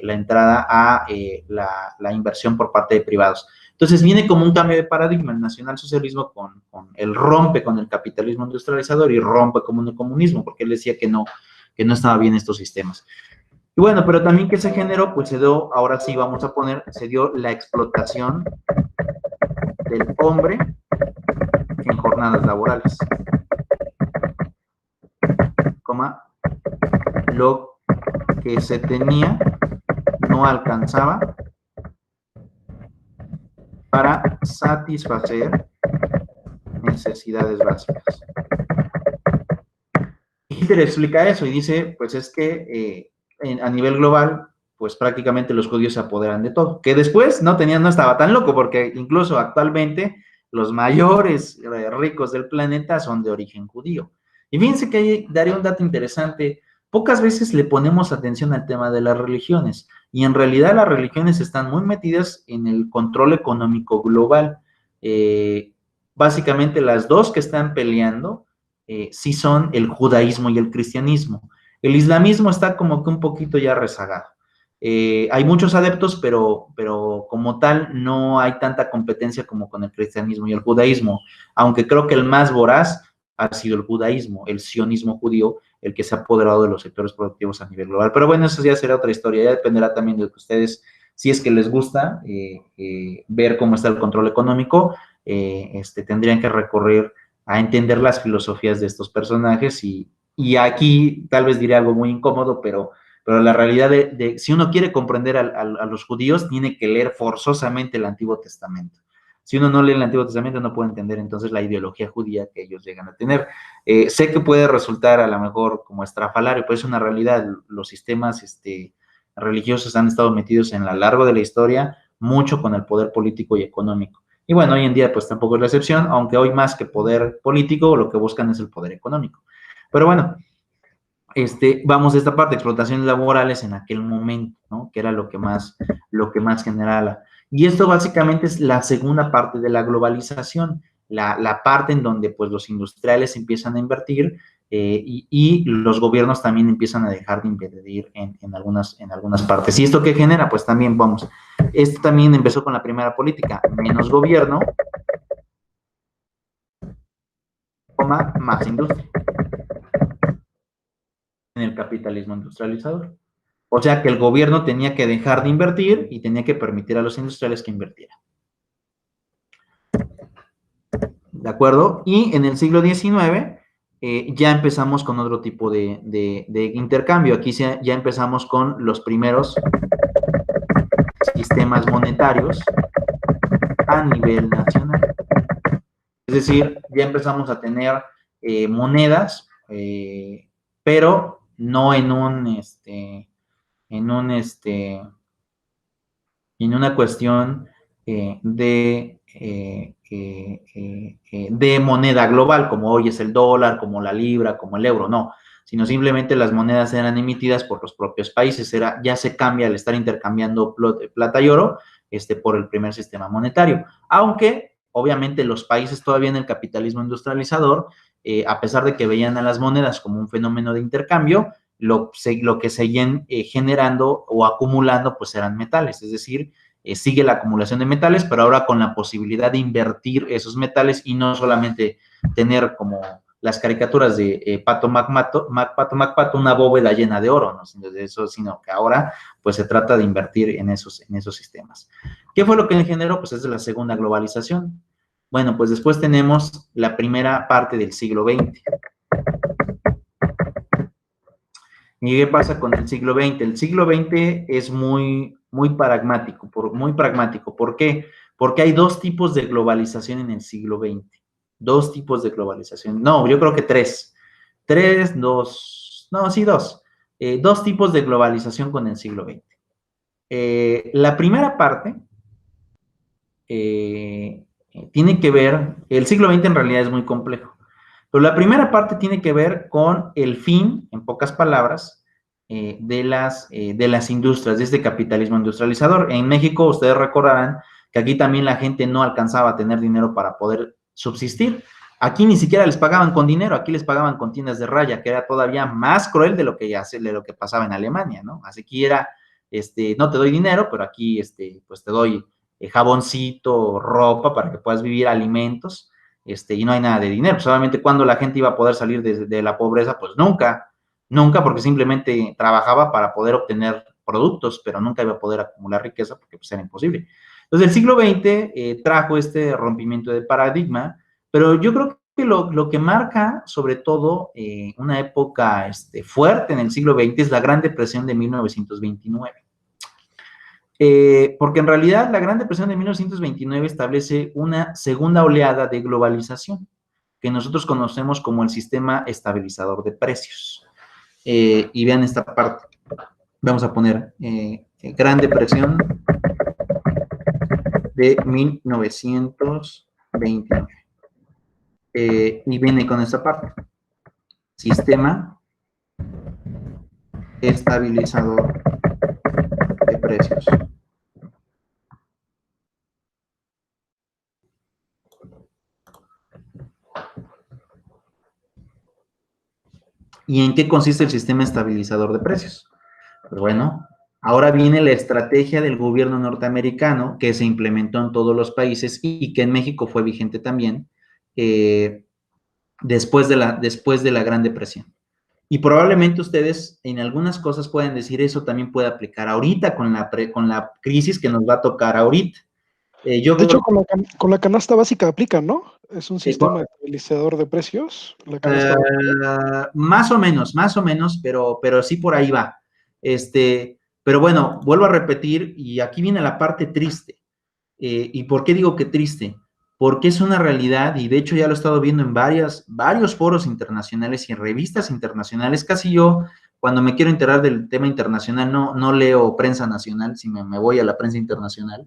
la entrada a la inversión por parte de privados. Entonces viene como un cambio de paradigma. El nacionalsocialismo él rompe con el capitalismo industrializador y rompe con el comunismo, porque él decía que no estaba bien estos sistemas. Y bueno, pero también que se generó, pues se dio, ahora sí vamos a poner, se dio la explotación del hombre en jornadas laborales. Lo que se tenía no alcanzaba para satisfacer necesidades básicas. Hitler explica eso y dice, pues es que a nivel global, pues prácticamente los judíos se apoderan de todo, que después no estaba tan loco, porque incluso actualmente los mayores ricos del planeta son de origen judío. Y fíjense que ahí daría un dato interesante, pocas veces le ponemos atención al tema de las religiones, y en realidad las religiones están muy metidas en el control económico global. Básicamente las dos que están peleando sí son el judaísmo y el cristianismo. El islamismo está como que un poquito ya rezagado. Hay muchos adeptos, pero como tal no hay tanta competencia como con el cristianismo y el judaísmo, aunque creo que el más voraz ha sido el judaísmo, el sionismo judío, el que se ha apoderado de los sectores productivos a nivel global. Pero bueno, eso ya será otra historia, ya dependerá también de que ustedes, si es que les gusta ver cómo está el control económico, tendrían que recurrir a entender las filosofías de estos personajes y aquí tal vez diré algo muy incómodo, pero la realidad si uno quiere comprender a los judíos, tiene que leer forzosamente el Antiguo Testamento. Si uno no lee el Antiguo Testamento, no puede entender entonces la ideología judía que ellos llegan a tener. Sé que puede resultar a lo mejor como estrafalario, pero es una realidad. Los sistemas religiosos han estado metidos en lo largo de la historia, mucho con el poder político y económico. Y bueno, hoy en día pues tampoco es la excepción, aunque hoy más que poder político, lo que buscan es el poder económico. Pero bueno, vamos a esta parte, explotaciones laborales en aquel momento, ¿no? Que era lo que más generaba. Y esto básicamente es la segunda parte de la globalización, la parte en donde pues los industriales empiezan a invertir y los gobiernos también empiezan a dejar de invertir en algunas partes. ¿Y esto qué genera? Pues también, esto también empezó con la primera política, menos gobierno, más industria en el capitalismo industrializador. O sea que el gobierno tenía que dejar de invertir y tenía que permitir a los industriales que invirtieran. ¿De acuerdo? Y en el siglo XIX ya empezamos con otro tipo de intercambio. Aquí ya empezamos con los primeros sistemas monetarios a nivel nacional. Es decir, ya empezamos a tener monedas, pero no en una cuestión de moneda global, como hoy es el dólar, como la libra, como el euro, no, sino simplemente las monedas eran emitidas por los propios países, ya se cambia al estar intercambiando plata y oro por el primer sistema monetario, aunque obviamente los países todavía en el capitalismo industrializador, a pesar de que veían a las monedas como un fenómeno de intercambio, lo que seguían generando o acumulando pues eran metales, es decir, sigue la acumulación de metales, pero ahora con la posibilidad de invertir esos metales y no solamente tener como las caricaturas de Pato MacPato, una bóveda llena de oro, ¿no? Sino que ahora pues se trata de invertir en esos sistemas. ¿Qué fue lo que generó? Pues es de la segunda globalización. Bueno, pues después tenemos la primera parte del siglo XX. ¿Y qué pasa con el siglo XX? El siglo XX es muy pragmático. ¿Por qué? Porque hay dos tipos de globalización en el siglo XX. Dos tipos de globalización. No, yo creo que tres. Dos. Dos tipos de globalización con el siglo XX. La primera parte tiene que ver, el siglo XX en realidad es muy complejo, pero la primera parte tiene que ver con el fin, en pocas palabras, de las industrias, de este capitalismo industrializador. En México, ustedes recordarán que aquí también la gente no alcanzaba a tener dinero para poder subsistir. Aquí ni siquiera les pagaban con dinero, aquí les pagaban con tiendas de raya, que era todavía más cruel de lo que pasaba en Alemania, ¿no? Así que era, no te doy dinero, pero aquí, pues te doy jaboncito, ropa para que puedas vivir, alimentos, y no hay nada de dinero. Solamente cuando la gente iba a poder salir de la pobreza, pues nunca, porque simplemente trabajaba para poder obtener productos, pero nunca iba a poder acumular riqueza porque pues era imposible. Entonces el siglo XX trajo este rompimiento de paradigma, pero yo creo que lo que marca sobre todo una época fuerte en el siglo XX es la Gran Depresión de 1929. Porque en realidad la Gran Depresión de 1929 establece una segunda oleada de globalización, que nosotros conocemos como el sistema estabilizador de precios. Y vean esta parte. Vamos a poner Gran Depresión de 1929. Y viene con esta parte. Sistema estabilizador de precios. ¿Y en qué consiste el sistema estabilizador de precios? Pues bueno, ahora viene la estrategia del gobierno norteamericano que se implementó en todos los países y que en México fue vigente también después de la Gran Depresión. Y probablemente ustedes en algunas cosas pueden decir eso también puede aplicar ahorita con la crisis que nos va a tocar ahorita.
De hecho, con la canasta básica aplica, ¿no? Es un sistema estabilizador de precios. La canasta básica.
Más o menos, pero sí por ahí va. Pero bueno, vuelvo a repetir, y aquí viene la parte triste. ¿Y por qué digo que triste? Porque es una realidad, y de hecho ya lo he estado viendo en varios foros internacionales y en revistas internacionales. Casi yo, cuando me quiero enterar del tema internacional, no leo prensa nacional, sino me voy a la prensa internacional.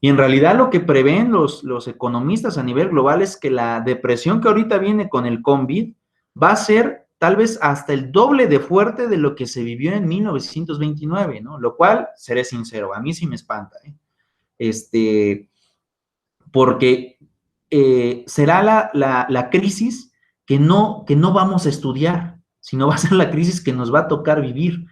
Y en realidad lo que prevén los economistas a nivel global es que la depresión que ahorita viene con el COVID va a ser tal vez hasta el doble de fuerte de lo que se vivió en 1929, ¿no? Lo cual, seré sincero, a mí sí me espanta, porque será la crisis que no vamos a estudiar, sino va a ser la crisis que nos va a tocar vivir.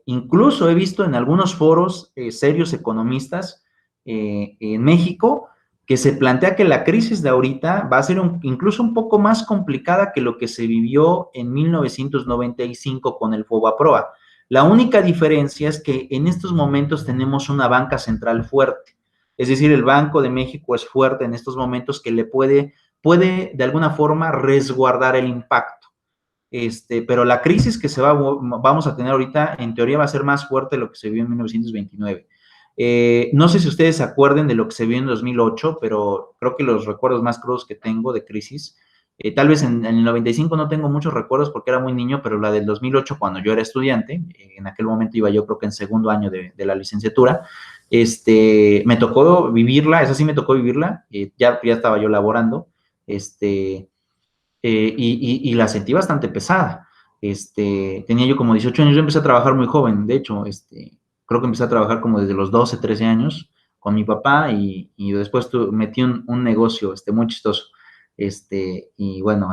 Incluso he visto en algunos foros serios economistas en México que se plantea que la crisis de ahorita va a ser incluso un poco más complicada que lo que se vivió en 1995 con el FOBAPROA. La única diferencia es que en estos momentos tenemos una banca central fuerte, es decir, el Banco de México es fuerte en estos momentos que le puede de alguna forma resguardar el impacto. Pero la crisis que vamos a tener ahorita, en teoría, va a ser más fuerte de lo que se vio en 1929. No sé si ustedes se acuerden de lo que se vio en 2008, pero creo que los recuerdos más crudos que tengo de crisis, tal vez en el 95 no tengo muchos recuerdos porque era muy niño, pero la del 2008, cuando yo era estudiante, en aquel momento iba yo creo que en segundo año de la licenciatura, me tocó vivirla, esa sí me tocó vivirla, ya estaba yo laborando, y la sentí bastante pesada. Tenía yo como 18 años, yo empecé a trabajar muy joven, de hecho, creo que empecé a trabajar como desde los 12, 13 años, con mi papá y después metí un negocio muy chistoso. Y bueno,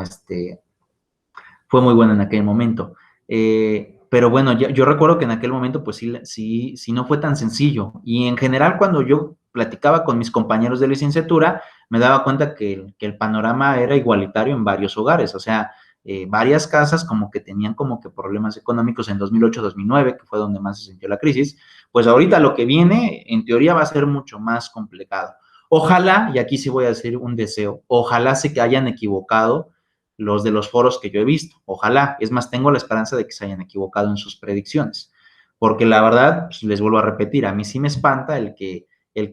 fue muy bueno en aquel momento. Pero bueno, yo recuerdo que en aquel momento, pues sí no fue tan sencillo. Y en general, cuando yo platicaba con mis compañeros de licenciatura, me daba cuenta que el panorama era igualitario en varios hogares. O sea, varias casas como que tenían como que problemas económicos en 2008-2009, que fue donde más se sintió la crisis. Pues ahorita lo que viene, en teoría, va a ser mucho más complicado. Ojalá, y aquí sí voy a decir un deseo, ojalá se hayan equivocado los de los foros que yo he visto. Ojalá, es más, tengo la esperanza de que se hayan equivocado en sus predicciones, porque la verdad, pues, les vuelvo a repetir, a mí sí me espanta el que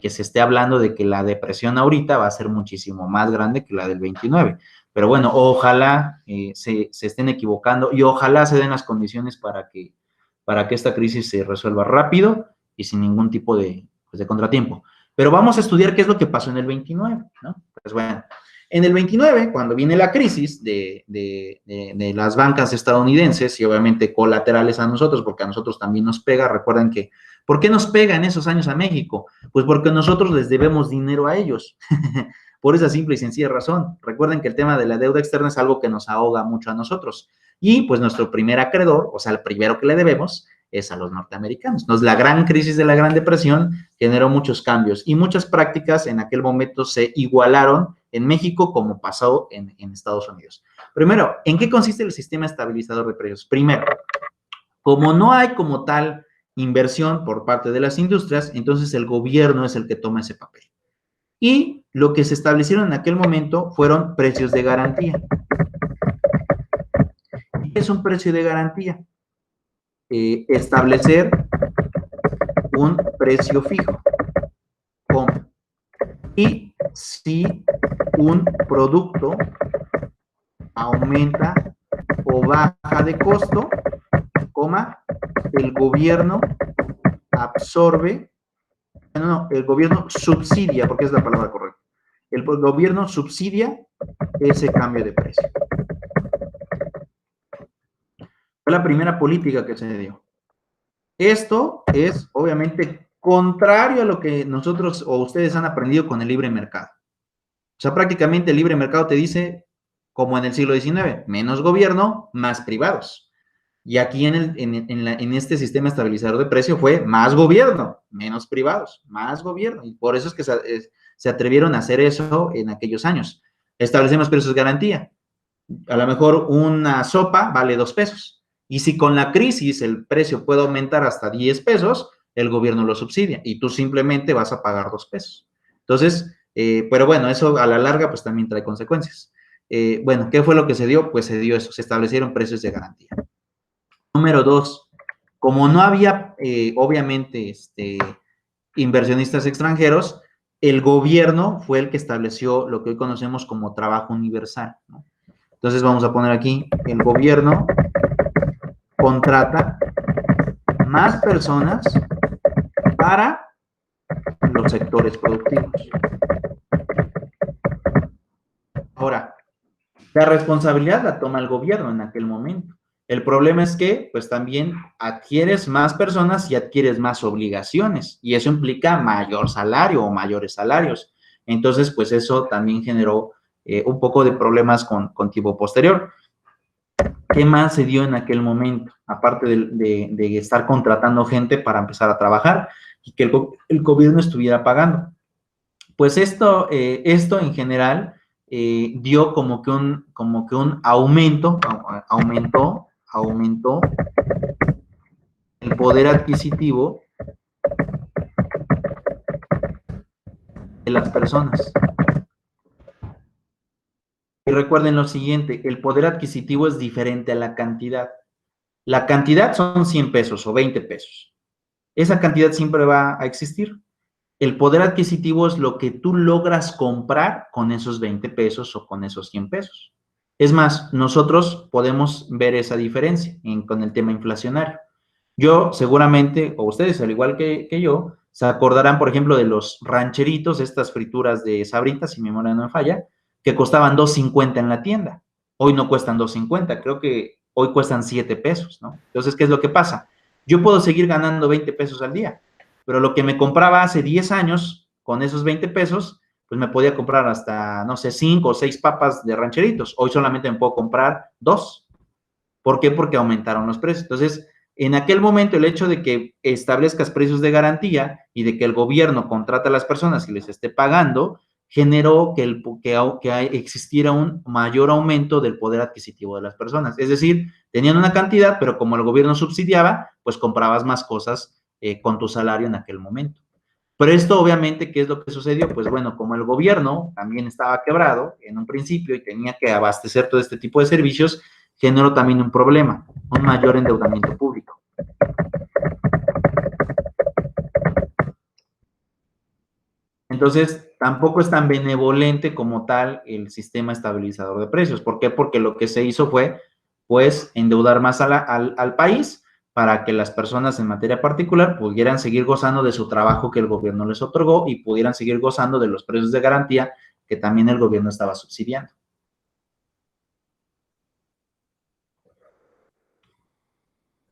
se esté hablando de que la depresión ahorita va a ser muchísimo más grande que la del 29. Pero bueno, ojalá se estén equivocando y ojalá se den las condiciones para que esta crisis se resuelva rápido y sin ningún tipo pues, de contratiempo. Pero vamos a estudiar qué es lo que pasó en el 29, ¿no? Pues bueno, en el 29, cuando viene la crisis de las bancas estadounidenses y obviamente colaterales a nosotros, porque a nosotros también nos pega, recuerden que, ¿por qué nos pega en esos años a México? Pues porque nosotros les debemos dinero a ellos, por esa simple y sencilla razón. Recuerden que el tema de la deuda externa es algo que nos ahoga mucho a nosotros. Y pues nuestro primer acreedor, o sea, el primero que le debemos, es a los norteamericanos. Entonces, la gran crisis de la Gran Depresión generó muchos cambios y muchas prácticas en aquel momento se igualaron en México como pasó en Estados Unidos. Primero, ¿en qué consiste el sistema estabilizador de precios? Primero, como no hay como tal inversión por parte de las industrias, entonces el gobierno es el que toma ese papel. Y lo que se establecieron en aquel momento fueron precios de garantía. ¿Y qué es un precio de garantía? Establecer un precio fijo. ¿Cómo? Y si un producto aumenta o baja de costo, el gobierno absorbe, el gobierno subsidia, porque es la palabra correcta. El gobierno subsidia ese cambio de precio. Fue la primera política que se dio. Esto es, obviamente, contrario a lo que nosotros o ustedes han aprendido con el libre mercado. O sea, prácticamente el libre mercado te dice, como en el siglo XIX, menos gobierno, más privados. Y aquí en este sistema estabilizador de precio fue más gobierno, menos privados, más gobierno. Y por eso es que se atrevieron a hacer eso en aquellos años. Establecemos precios de garantía. A lo mejor una sopa vale 2 pesos. Y si con la crisis el precio puede aumentar hasta 10 pesos, el gobierno lo subsidia y tú simplemente vas a pagar 2 pesos. Entonces, pero bueno, eso a la larga pues también trae consecuencias. Bueno, ¿qué fue lo que se dio? Pues se dio eso, se establecieron precios de garantía. Número 2, como no había, obviamente, inversionistas extranjeros, el gobierno fue el que estableció lo que hoy conocemos como trabajo universal, ¿no? Entonces vamos a poner aquí, el gobierno contrata más personas para los sectores productivos. Ahora, la responsabilidad la toma el gobierno en aquel momento. El problema es que, pues también adquieres más personas y adquieres más obligaciones, y eso implica mayor salario o mayores salarios. Entonces, pues eso también generó un poco de problemas con tiempo posterior. ¿Qué más se dio en aquel momento? Aparte de estar contratando gente para empezar a trabajar y que el gobierno estuviera pagando. Pues esto en general dio como que un aumento, aumentó el poder adquisitivo de las personas. Y recuerden lo siguiente, el poder adquisitivo es diferente a la cantidad. La cantidad son 100 pesos o 20 pesos. Esa cantidad siempre va a existir. El poder adquisitivo es lo que tú logras comprar con esos 20 pesos o con esos 100 pesos. Es más, nosotros podemos ver esa diferencia con el tema inflacionario. Yo seguramente, o ustedes al igual que yo, se acordarán, por ejemplo, de los rancheritos, estas frituras de Sabritas, si mi memoria no me falla, que costaban $2.50 en la tienda. Hoy no cuestan $2.50, creo que hoy cuestan 7 pesos, ¿no? Entonces, ¿qué es lo que pasa? Yo puedo seguir ganando 20 pesos al día, pero lo que me compraba hace 10 años, con esos 20 pesos, pues me podía comprar hasta, no sé, 5 o 6 papas de rancheritos. Hoy solamente me puedo comprar 2. ¿Por qué? Porque aumentaron los precios. Entonces, en aquel momento, el hecho de que establezcas precios de garantía y de que el gobierno contrate a las personas y les esté pagando, generó que existiera un mayor aumento del poder adquisitivo de las personas. Es decir, tenían una cantidad, pero como el gobierno subsidiaba, pues comprabas más cosas con tu salario en aquel momento. Pero esto, obviamente, ¿qué es lo que sucedió? Pues bueno, como el gobierno también estaba quebrado en un principio y tenía que abastecer todo este tipo de servicios, generó también un problema, un mayor endeudamiento público. Entonces, tampoco es tan benevolente como tal el sistema estabilizador de precios. ¿Por qué? Porque lo que se hizo fue, pues, endeudar más al país para que las personas en materia particular pudieran seguir gozando de su trabajo que el gobierno les otorgó y pudieran seguir gozando de los precios de garantía que también el gobierno estaba subsidiando.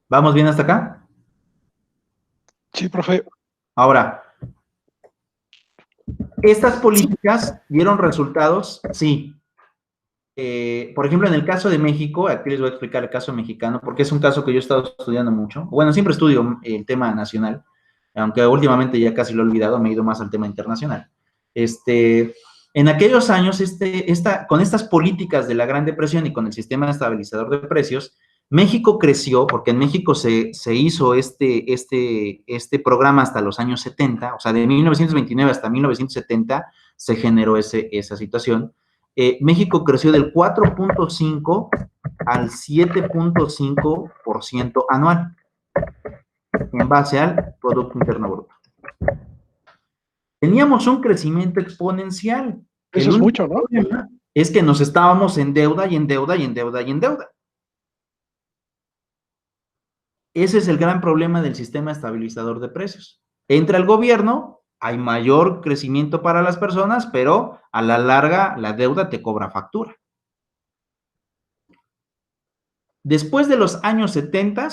¿Vamos bien hasta acá?
Sí, profe.
Ahora, ¿estas políticas dieron resultados? Sí. Por ejemplo, en el caso de México, aquí les voy a explicar el caso mexicano, porque es un caso que yo he estado estudiando mucho. Bueno, siempre estudio el tema nacional, aunque últimamente ya casi lo he olvidado, me he ido más al tema internacional. En aquellos años, con estas políticas de la Gran Depresión y con el sistema estabilizador de precios, México creció, porque en México se hizo este programa hasta los años 70, o sea, de 1929 hasta 1970 se generó esa situación. México creció del 4.5 al 7.5% anual en base al Producto Interno Bruto. Teníamos un crecimiento exponencial.
Eso es mucho, ¿no?
Problema es que nos estábamos en deuda y en deuda y en deuda y en deuda. Ese es el gran problema del sistema estabilizador de precios. Entra el gobierno, hay mayor crecimiento para las personas, pero a la larga la deuda te cobra factura. Después de los años 70,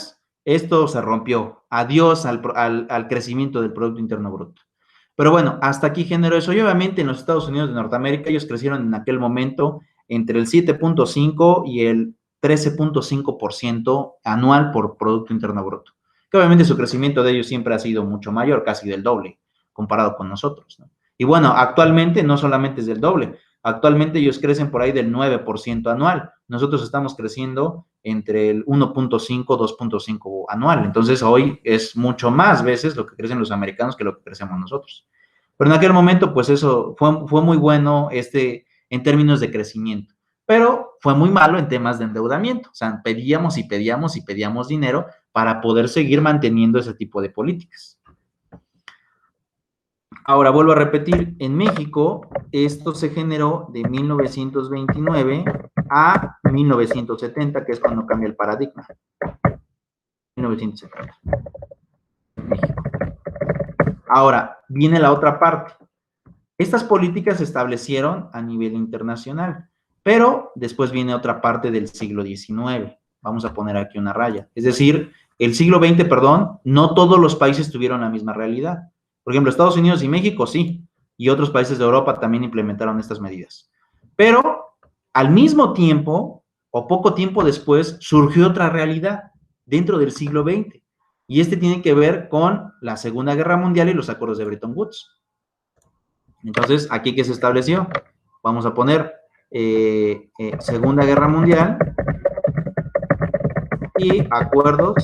esto se rompió. Adiós al crecimiento del Producto Interno Bruto. Pero bueno, hasta aquí generó eso. Y obviamente en los Estados Unidos de Norteamérica ellos crecieron en aquel momento entre el 7.5 y el 13.5% anual por Producto Interno Bruto. Que obviamente su crecimiento de ellos siempre ha sido mucho mayor, casi del doble, comparado con nosotros, ¿no? Y bueno, actualmente no solamente es del doble, actualmente ellos crecen por ahí del 9% anual. Nosotros estamos creciendo entre el 1.5, 2.5 anual. Entonces, hoy es mucho más veces lo que crecen los americanos que lo que crecemos nosotros. Pero en aquel momento, pues eso fue muy bueno en términos de crecimiento. Pero fue muy malo en temas de endeudamiento. O sea, pedíamos y pedíamos y pedíamos dinero para poder seguir manteniendo ese tipo de políticas. Ahora, vuelvo a repetir, en México esto se generó de 1929 a 1970, que es cuando cambia el paradigma. 1970. México. Ahora, viene la otra parte. Estas políticas se establecieron a nivel internacional, pero después viene otra parte del siglo XIX. Vamos a poner aquí una raya. Es decir, el siglo XX, perdón, no todos los países tuvieron la misma realidad. Por ejemplo, Estados Unidos y México sí, y otros países de Europa también implementaron estas medidas. Pero al mismo tiempo, o poco tiempo después, surgió otra realidad dentro del siglo XX. Y este tiene que ver con la Segunda Guerra Mundial y los acuerdos de Bretton Woods. Entonces, ¿aquí qué se estableció? Vamos a poner Segunda Guerra Mundial y acuerdos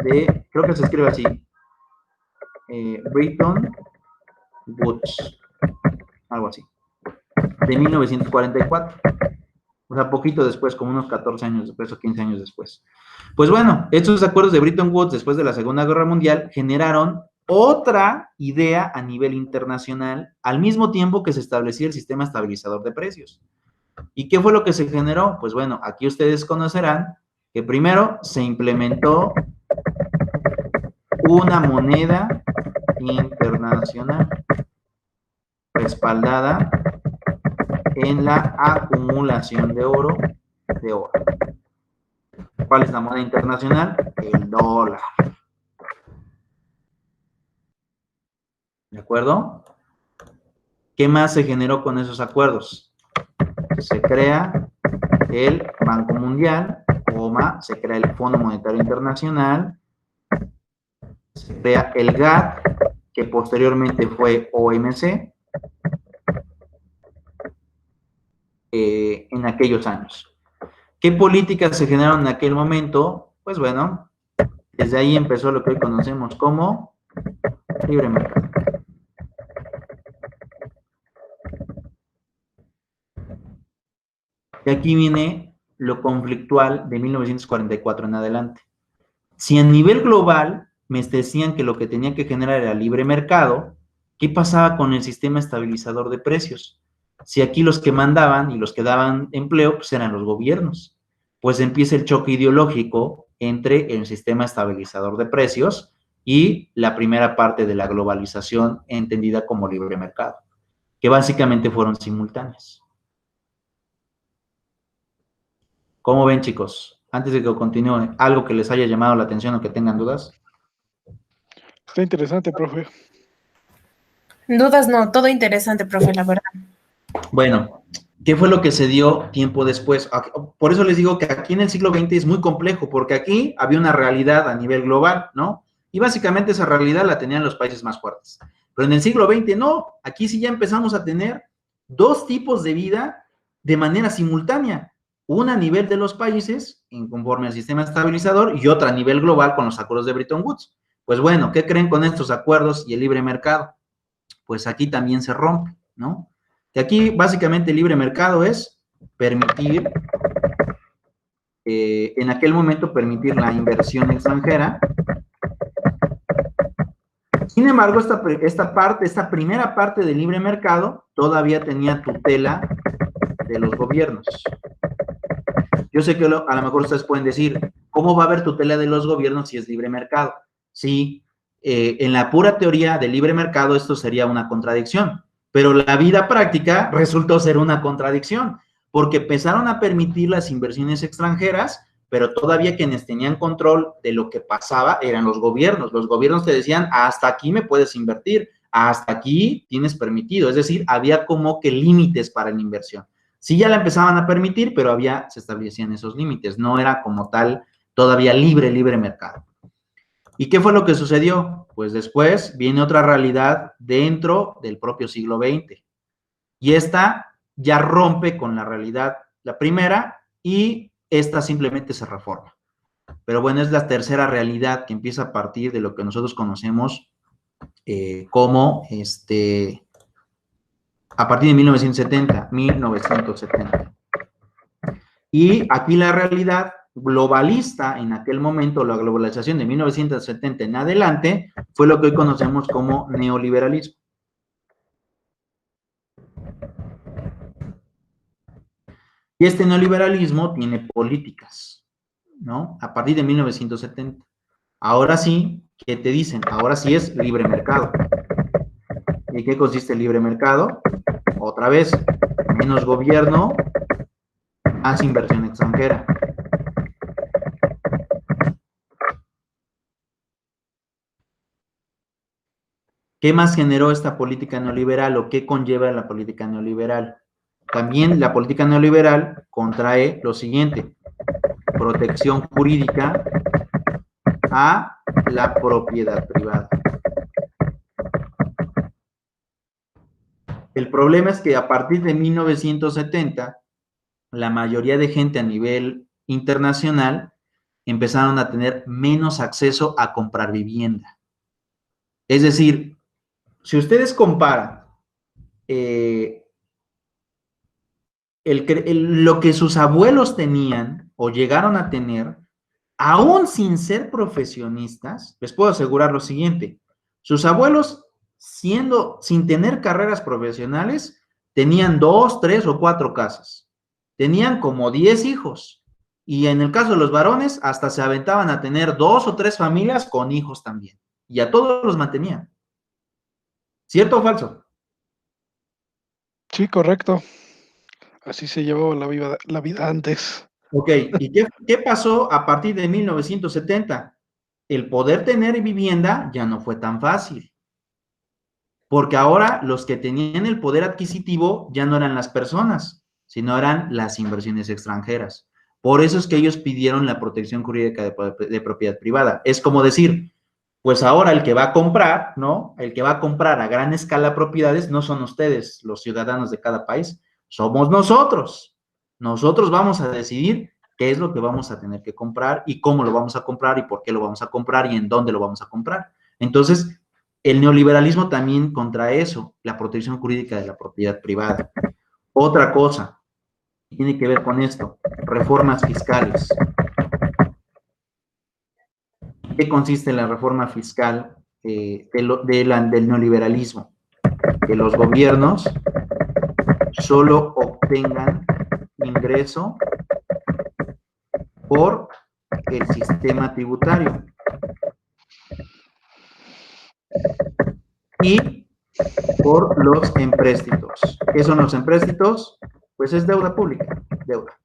de, creo que se escribe así, Bretton Woods, algo así, de 1944. O sea, poquito después, como unos 14 años después o 15 años después. Pues bueno, estos acuerdos de Bretton Woods después de la Segunda Guerra Mundial generaron otra idea a nivel internacional al mismo tiempo que se establecía el sistema estabilizador de precios. ¿Y qué fue lo que se generó? Pues bueno, aquí ustedes conocerán que primero se implementó una moneda internacional respaldada en la acumulación de oro. ¿Cuál es la moneda internacional? El dólar. ¿De acuerdo? ¿Qué más se generó con esos acuerdos? Se crea el Banco Mundial, se crea el Fondo Monetario Internacional, se crea el GATT, que posteriormente fue OMC, en aquellos años. ¿Qué políticas se generaron en aquel momento? Pues bueno, desde ahí empezó lo que hoy conocemos como libre mercado. Y aquí viene lo conflictual de 1944 en adelante. Si a nivel global me decían que lo que tenía que generar era libre mercado, ¿qué pasaba con el sistema estabilizador de precios? Si aquí los que mandaban y los que daban empleo, pues eran los gobiernos. Pues empieza el choque ideológico entre el sistema estabilizador de precios y la primera parte de la globalización entendida como libre mercado, que básicamente fueron simultáneas. ¿Cómo ven, chicos? Antes de que continúe, ¿algo que les haya llamado la atención o que tengan dudas?
Está interesante, profe.
Dudas no, todo interesante, profe, la verdad.
Bueno, ¿qué fue lo que se dio tiempo después? Por eso les digo que aquí en el siglo XX es muy complejo, porque aquí había una realidad a nivel global, ¿no? Y básicamente esa realidad la tenían los países más fuertes. Pero en el siglo XX no, aquí sí ya empezamos a tener dos tipos de vida de manera simultánea. Una a nivel de los países, conforme al sistema estabilizador, y otra a nivel global con los acuerdos de Bretton Woods. Pues bueno, ¿qué creen con estos acuerdos y el libre mercado? Pues aquí también se rompe, ¿no? Que aquí básicamente el libre mercado es permitir, en aquel momento permitir la inversión extranjera. Sin embargo, esta primera parte del libre mercado todavía tenía tutela de los gobiernos. Yo sé que a lo mejor ustedes pueden decir, ¿cómo va a haber tutela de los gobiernos si es libre mercado? Sí, en la pura teoría del libre mercado esto sería una contradicción, pero la vida práctica resultó ser una contradicción, porque empezaron a permitir las inversiones extranjeras, pero todavía quienes tenían control de lo que pasaba eran los gobiernos. Los gobiernos te decían, hasta aquí me puedes invertir, hasta aquí tienes permitido, es decir, había como que límites para la inversión. Sí ya la empezaban a permitir, pero se establecían esos límites, no era como tal todavía libre mercado. ¿Y qué fue lo que sucedió? Pues después viene otra realidad dentro del propio siglo XX. Y esta ya rompe con la realidad, la primera, y esta simplemente se reforma. Pero bueno, es la tercera realidad que empieza a partir de lo que nosotros conocemos como a partir de 1970. Y aquí la realidad globalista en aquel momento, la globalización de 1970 en adelante, fue lo que hoy conocemos como neoliberalismo. Y este neoliberalismo tiene políticas, ¿no? A partir de 1970. Ahora sí, ¿qué te dicen? Ahora sí es libre mercado. ¿Y qué consiste el libre mercado? Otra vez, menos gobierno, más inversión extranjera. ¿Qué más generó esta política neoliberal o qué conlleva la política neoliberal? También la política neoliberal contrae lo siguiente: protección jurídica a la propiedad privada. El problema es que a partir de 1970, la mayoría de gente a nivel internacional empezaron a tener menos acceso a comprar vivienda. Es decir, si ustedes comparan lo que sus abuelos tenían o llegaron a tener, aún sin ser profesionistas, les puedo asegurar lo siguiente: sus abuelos, sin tener carreras profesionales, tenían 2, 3 o 4 casas, tenían como 10 hijos, y en el caso de los varones, hasta se aventaban a tener 2 o 3 familias con hijos también, y a todos los mantenían. ¿Cierto o falso?
Sí, correcto. Así se llevaba la vida antes.
Ok, ¿y qué pasó a partir de 1970? El poder tener vivienda ya no fue tan fácil. porque ahora los que tenían el poder adquisitivo ya no eran las personas, sino eran las inversiones extranjeras. Por eso es que ellos pidieron la protección jurídica de propiedad privada. Es como decir, pues ahora el que va a comprar, ¿no? El que va a comprar a gran escala propiedades no son ustedes, los ciudadanos de cada país, somos nosotros. Nosotros vamos a decidir qué es lo que vamos a tener que comprar y cómo lo vamos a comprar y por qué lo vamos a comprar y en dónde lo vamos a comprar. Entonces, el neoliberalismo también contra eso, la protección jurídica de la propiedad privada. Otra cosa, tiene que ver con esto, reformas fiscales. ¿Qué consiste la reforma fiscal del neoliberalismo? Que los gobiernos solo obtengan ingreso por el sistema tributario y por los empréstitos. ¿Qué son los empréstitos? Pues es deuda pública, deuda.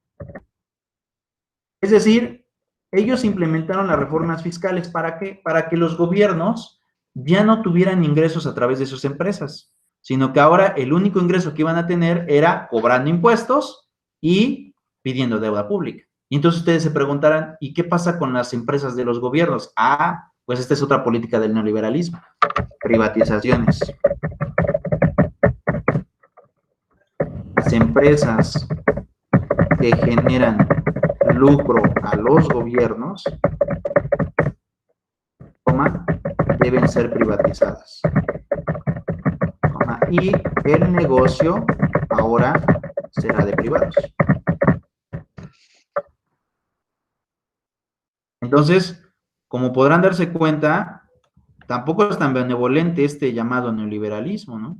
Es decir, ellos implementaron las reformas fiscales, ¿para qué? Para que los gobiernos ya no tuvieran ingresos a través de sus empresas, sino que ahora el único ingreso que iban a tener era cobrando impuestos y pidiendo deuda pública. Y entonces ustedes se preguntarán, ¿y qué pasa con las empresas de los gobiernos? Ah, pues esta es otra política del neoliberalismo, privatizaciones. Las empresas que generan lucro a los gobiernos, deben ser privatizadas. Y el negocio ahora será de privados. Entonces, como podrán darse cuenta, tampoco es tan benevolente este llamado neoliberalismo, ¿no?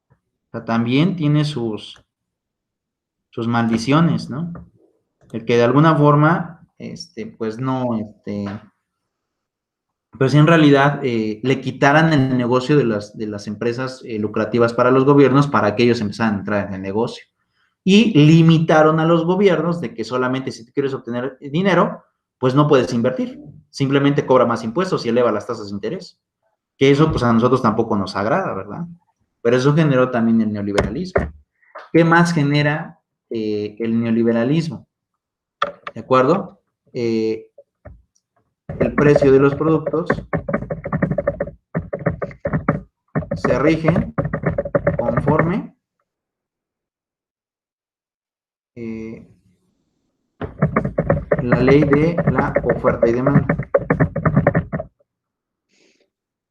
O sea, también tiene sus maldiciones, ¿no? El que de alguna forma, pues no, pues en realidad le quitaran el negocio de las empresas lucrativas para los gobiernos para que ellos empezaran a entrar en el negocio. Y limitaron a los gobiernos de que solamente si tú quieres obtener dinero, pues no puedes invertir. Simplemente cobra más impuestos y eleva las tasas de interés. Que eso pues a nosotros tampoco nos agrada, ¿verdad? Pero eso generó también el neoliberalismo. ¿Qué más genera el neoliberalismo? ¿De acuerdo? El precio de los productos se rigen conforme la ley de la oferta y demanda.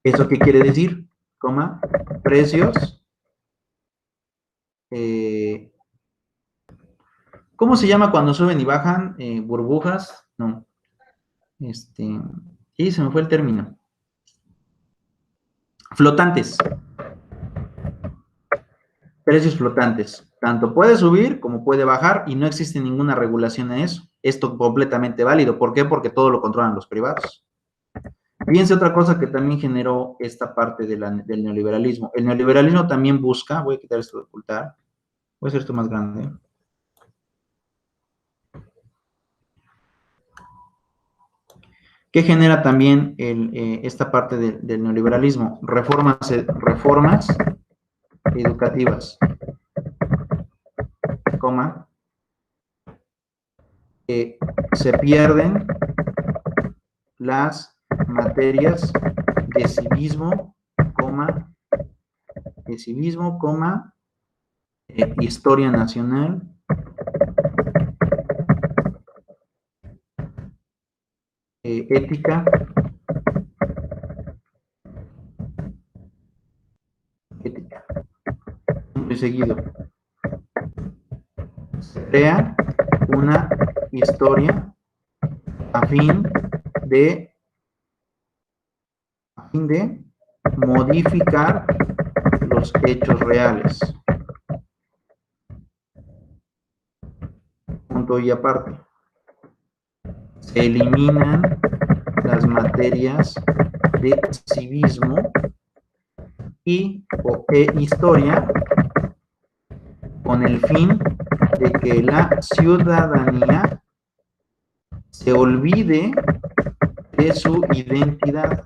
¿Eso qué quiere decir? Precios. ¿Cómo se llama cuando suben y bajan? ¿Burbujas? No. Sí, se me fue el término. Flotantes. Precios flotantes. Tanto puede subir como puede bajar y no existe ninguna regulación en eso. Esto completamente válido. ¿Por qué? Porque todo lo controlan los privados. Fíjense otra cosa que también generó esta parte del neoliberalismo. El neoliberalismo también busca, voy a quitar esto de ocultar, voy a hacer esto más grande. ¿Qué genera también esta parte del neoliberalismo? Reformas educativas, se pierden las materias de civismo, historia nacional, ética, muy seguido. Se crea una historia a fin de modificar los hechos reales. Punto y aparte. Se eliminan las materias de civismo e historia con el fin de que la ciudadanía se olvide de su identidad.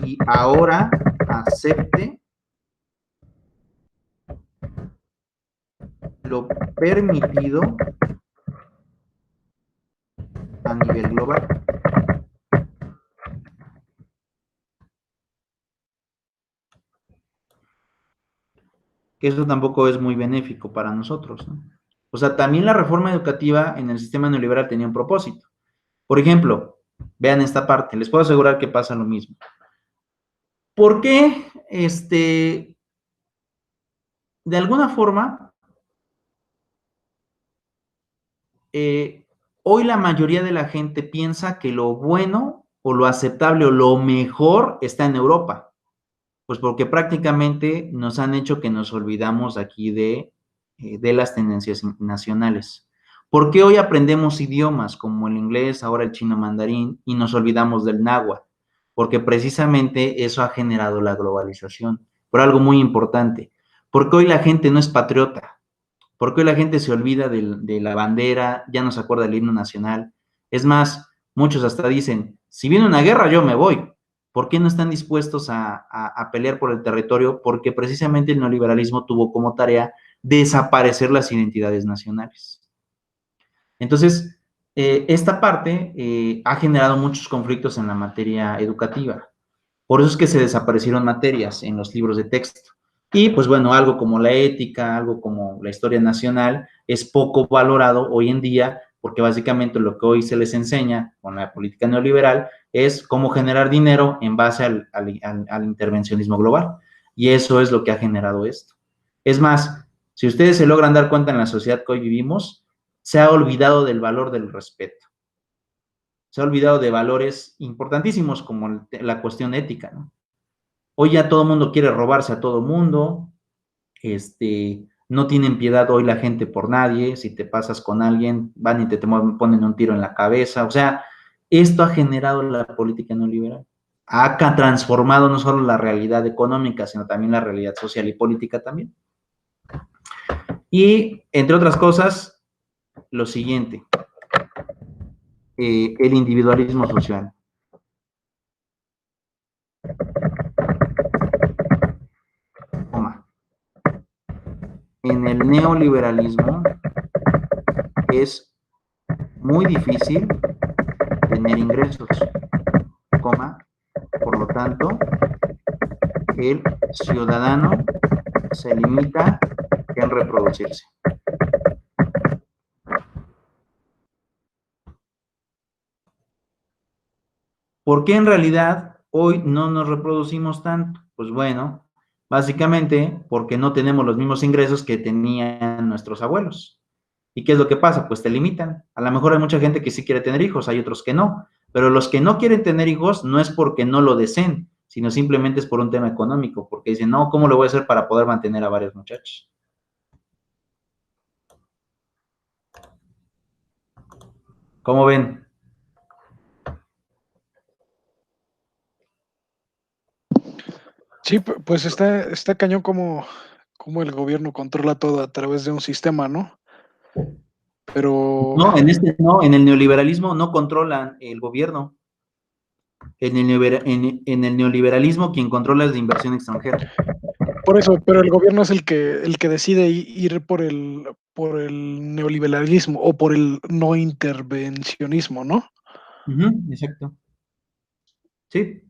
y ahora acepte lo permitido a nivel global. Que eso tampoco es muy benéfico para nosotros, ¿no? O sea, también la reforma educativa en el sistema neoliberal tenía un propósito. Por ejemplo, vean esta parte, les puedo asegurar que pasa lo mismo. ¿Por qué, de alguna forma, hoy la mayoría de la gente piensa que lo bueno o lo aceptable o lo mejor está en Europa? Pues porque prácticamente nos han hecho que nos olvidamos aquí de las tendencias nacionales. ¿Por qué hoy aprendemos idiomas como el inglés, ahora el chino mandarín, y nos olvidamos del náhuatl? Porque precisamente eso ha generado la globalización. Pero algo muy importante, porque hoy la gente no es patriota, porque hoy la gente se olvida de la bandera, ya no se acuerda del himno nacional. Es más, muchos hasta dicen, si viene una guerra, yo me voy. ¿Por qué no están dispuestos a pelear por el territorio? Porque precisamente el neoliberalismo tuvo como tarea desaparecer las identidades nacionales. Entonces, esta parte ha generado muchos conflictos en la materia educativa. Por eso es que se desaparecieron materias en los libros de texto. Y pues bueno, algo como la ética, algo como la historia nacional, es poco valorado hoy en día, porque básicamente lo que hoy se les enseña con la política neoliberal es cómo generar dinero en base al intervencionismo global. Y eso es lo que ha generado esto. Es más, si ustedes se logran dar cuenta en la sociedad que hoy vivimos, se ha olvidado del valor del respeto. Se ha olvidado de valores importantísimos como la cuestión ética, ¿no? Hoy ya todo el mundo quiere robarse a todo el mundo, no tienen piedad hoy la gente por nadie, si te pasas con alguien, van y te ponen un tiro en la cabeza, o sea, esto ha generado la política neoliberal, ha transformado no solo la realidad económica, sino también la realidad social y política también. Y, entre otras cosas, lo siguiente, el individualismo social. En el neoliberalismo es muy difícil tener ingresos, por lo tanto, el ciudadano se limita en reproducirse. ¿Por qué en realidad hoy no nos reproducimos tanto? Pues bueno, básicamente porque no tenemos los mismos ingresos que tenían nuestros abuelos. ¿Y qué es lo que pasa? Pues te limitan. A lo mejor hay mucha gente que sí quiere tener hijos, hay otros que no. Pero los que no quieren tener hijos no es porque no lo deseen, sino simplemente es por un tema económico, porque dicen, no, ¿cómo lo voy a hacer para poder mantener a varios muchachos? ¿Cómo ven?
Sí, pues está cañón como el gobierno controla todo a través de un sistema, ¿no? Pero
No, en el neoliberalismo no controlan el gobierno. En el neoliberalismo quien controla es la inversión extranjera.
por eso, pero el gobierno es el que decide ir por el neoliberalismo o por el no intervencionismo, ¿no?
Exacto. Sí.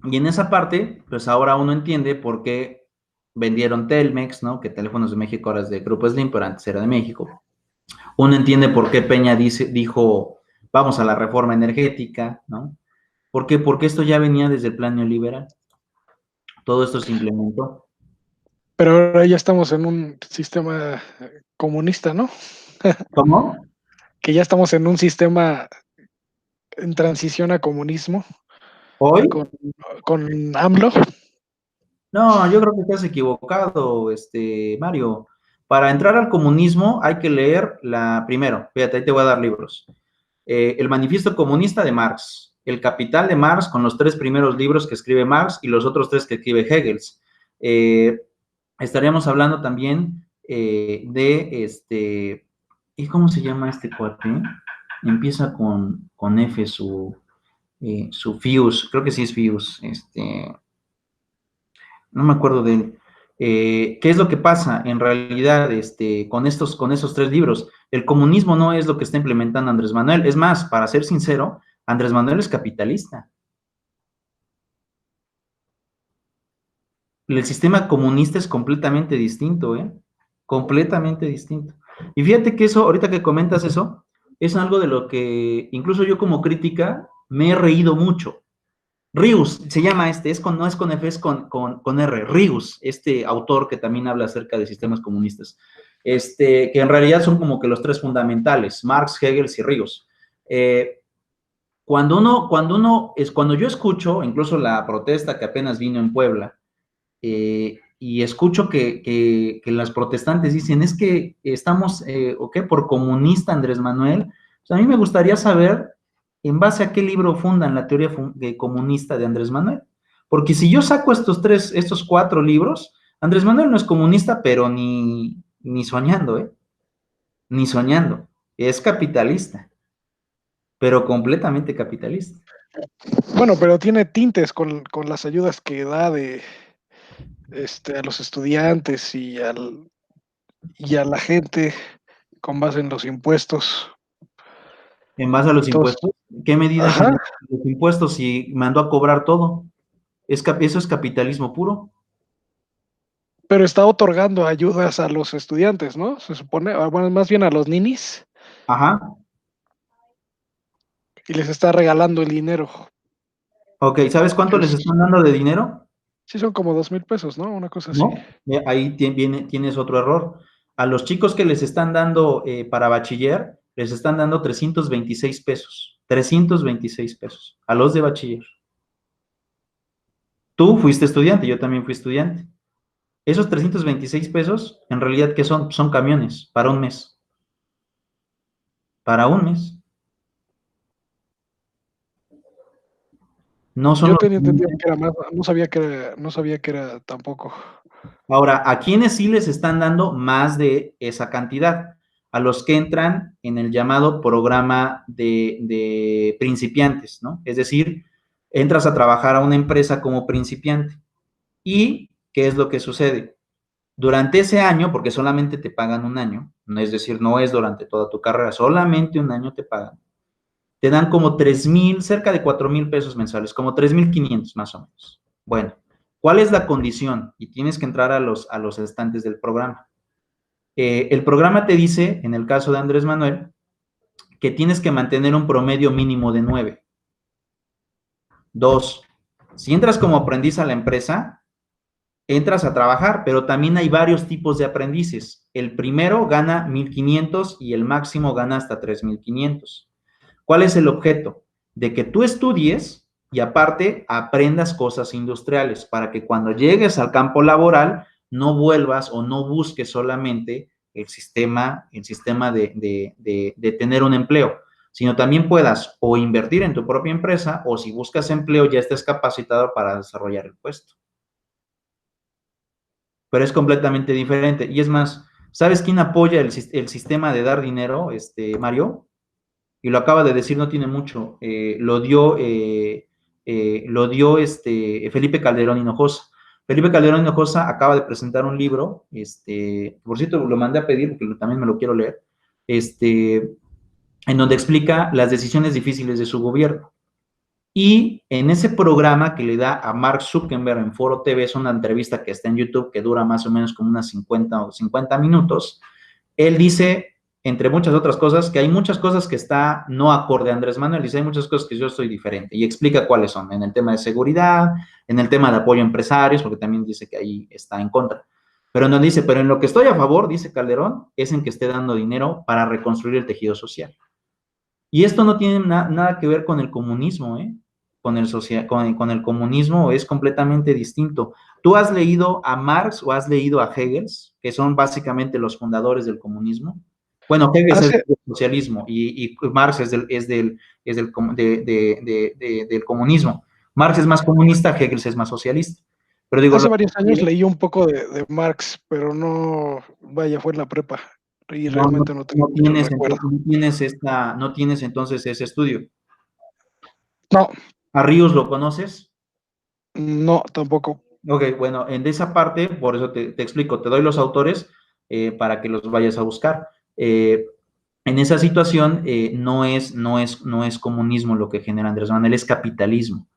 Y en esa parte, pues ahora uno entiende por qué vendieron Telmex, ¿no? Que Teléfonos de México ahora es de Grupo Slim, pero antes era de México. Uno entiende por qué Peña dijo, vamos a la reforma energética, ¿no? ¿Por qué? Porque esto ya venía desde el plan neoliberal. Todo esto se implementó.
Pero ahora ya estamos en un sistema comunista, ¿no?
¿Cómo?
Que ya estamos en un sistema en transición a comunismo
¿Hoy?
con AMLO.
No, yo creo que estás equivocado, Mario. Para entrar al comunismo hay que leer primero, fíjate, ahí te voy a dar libros. El Manifiesto Comunista de Marx, El Capital de Marx, con los 3 primeros libros que escribe Marx y los otros 3 que escribe Hegel. Estaríamos hablando también ¿y cómo se llama este cuate? Empieza con F su Fius, creo que sí es Fius, no me acuerdo de él. ¿Qué es lo que pasa en realidad con esos tres libros? El comunismo no es lo que está implementando Andrés Manuel. Es más, para ser sincero, Andrés Manuel es capitalista. El sistema comunista es completamente distinto, ¿eh? Completamente distinto. Y fíjate que eso, ahorita que comentas eso, es algo de lo que incluso yo como crítica me he reído mucho. Rius, se llama no es con F, es con R, Rius, este autor que también habla acerca de sistemas comunistas, que en realidad son como que los tres fundamentales, Marx, Hegel y Rius. Cuando yo escucho, incluso la protesta que apenas vino en Puebla, y escucho que las protestantes dicen, es que estamos, por comunista Andrés Manuel, pues a mí me gustaría saber en base a qué libro fundan la teoría comunista de Andrés Manuel. Porque si yo saco estos 4 libros, Andrés Manuel no es comunista, pero ni soñando, ¿eh? Ni soñando. Es capitalista, pero completamente capitalista.
Bueno, pero tiene tintes con las ayudas que da a los estudiantes y a la gente con base en los impuestos.
En base a los
Entonces,
impuestos, ¿qué medida
ajá,
los impuestos si mandó a cobrar todo? Eso es capitalismo puro.
pero está otorgando ayudas a los estudiantes, ¿no? Se supone, bueno, más bien a los ninis,
Ajá.
y les está regalando el dinero.
Ok, ¿sabes cuánto les están dando de dinero?
Sí, son como 2,000 pesos, ¿no? Una cosa así.
No. Ahí tienes otro error. A los chicos que les están dando para bachiller, les están dando 326 pesos. 326 pesos. A los de bachiller. Tú fuiste estudiante, yo también fui estudiante. Esos 326 pesos, en realidad, ¿qué son? Son camiones para un mes. Para un mes. No son
Yo
los...
tenía entendido que era más, no sabía que era tampoco.
Ahora, ¿a quiénes sí les están dando más de esa cantidad? A los que entran en el llamado programa de principiantes, ¿no? Es decir, entras a trabajar a una empresa como principiante. ¿Y qué es lo que sucede? Durante ese año, porque solamente te pagan un año, es decir, no es durante toda tu carrera, solamente un año te pagan, te dan como 3,000, cerca de 4,000 pesos mensuales, como 3,500 más o menos. Bueno, ¿cuál es la condición? Y tienes que entrar a los estantes del programa. El programa te dice, en el caso de Andrés Manuel, que tienes que mantener un promedio mínimo de 9. 2, si entras como aprendiz a la empresa, entras a trabajar, pero también hay varios tipos de aprendices. El primero gana 1,500 y el máximo gana hasta 3,500. ¿Cuál es el objeto? De que tú estudies y aparte aprendas cosas industriales para que cuando llegues al campo laboral no vuelvas o no busques solamente el sistema de tener un empleo, sino también puedas o invertir en tu propia empresa o si buscas empleo ya estés capacitado para desarrollar el puesto. Pero es completamente diferente. Y es más, ¿sabes quién apoya el sistema de dar dinero, Mario? Y lo acaba de decir, no tiene mucho, lo dio Felipe Calderón Hinojosa. Felipe Calderón Hinojosa acaba de presentar un libro, por cierto, lo mandé a pedir porque también me lo quiero leer, en donde explica las decisiones difíciles de su gobierno. Y en ese programa que le da a Mark Zuckerberg en Foro TV, es una entrevista que está en YouTube que dura más o menos como unas 50 minutos, él dice, entre muchas otras cosas, que hay muchas cosas que está no acorde a Andrés Manuel, dice, hay muchas cosas que yo estoy diferente, y explica cuáles son, en el tema de seguridad, en el tema de apoyo a empresarios, porque también dice que ahí está en contra. Pero no dice, pero en lo que estoy a favor, dice Calderón, es en que esté dando dinero para reconstruir el tejido social. Y esto no tiene nada que ver con el comunismo, ¿eh? Con el comunismo es completamente distinto. ¿Tú has leído a Marx o has leído a Hegel, que son básicamente los fundadores del comunismo? Bueno, Hegel es del socialismo y Marx es del comunismo. Marx es más comunista, Hegel es más socialista. Pero digo,
hace varios años leí un poco de Marx, pero no, vaya, fue en la prepa y realmente no tengo mucho recuerdo.
no tienes entonces ese estudio.
No,
¿A Ríos lo conoces?
no, tampoco.
Ok, bueno, en esa parte, por eso te explico, te doy los autores para que los vayas a buscar. En esa situación no es comunismo lo que genera Andrés Manuel, es capitalismo.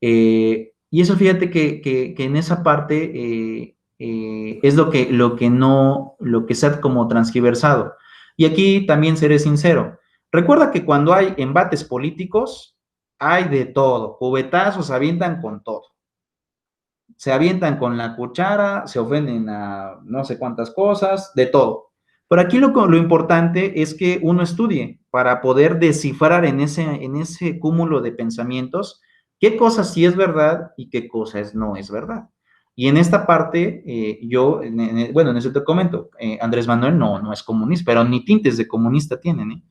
Y eso fíjate que en esa parte es lo que se ha como transgiversado. Y aquí también seré sincero. Recuerda que cuando hay embates políticos, hay de todo. Cubetazos avientan con todo. Se avientan con la cuchara, se ofenden a no sé cuántas cosas, de todo. Pero aquí lo importante es que uno estudie para poder descifrar en ese cúmulo de pensamientos qué cosas sí es verdad y qué cosas no es verdad. Y en esta parte, bueno, en eso te comento, Andrés Manuel no es comunista, pero ni tintes de comunista tienen, ¿eh?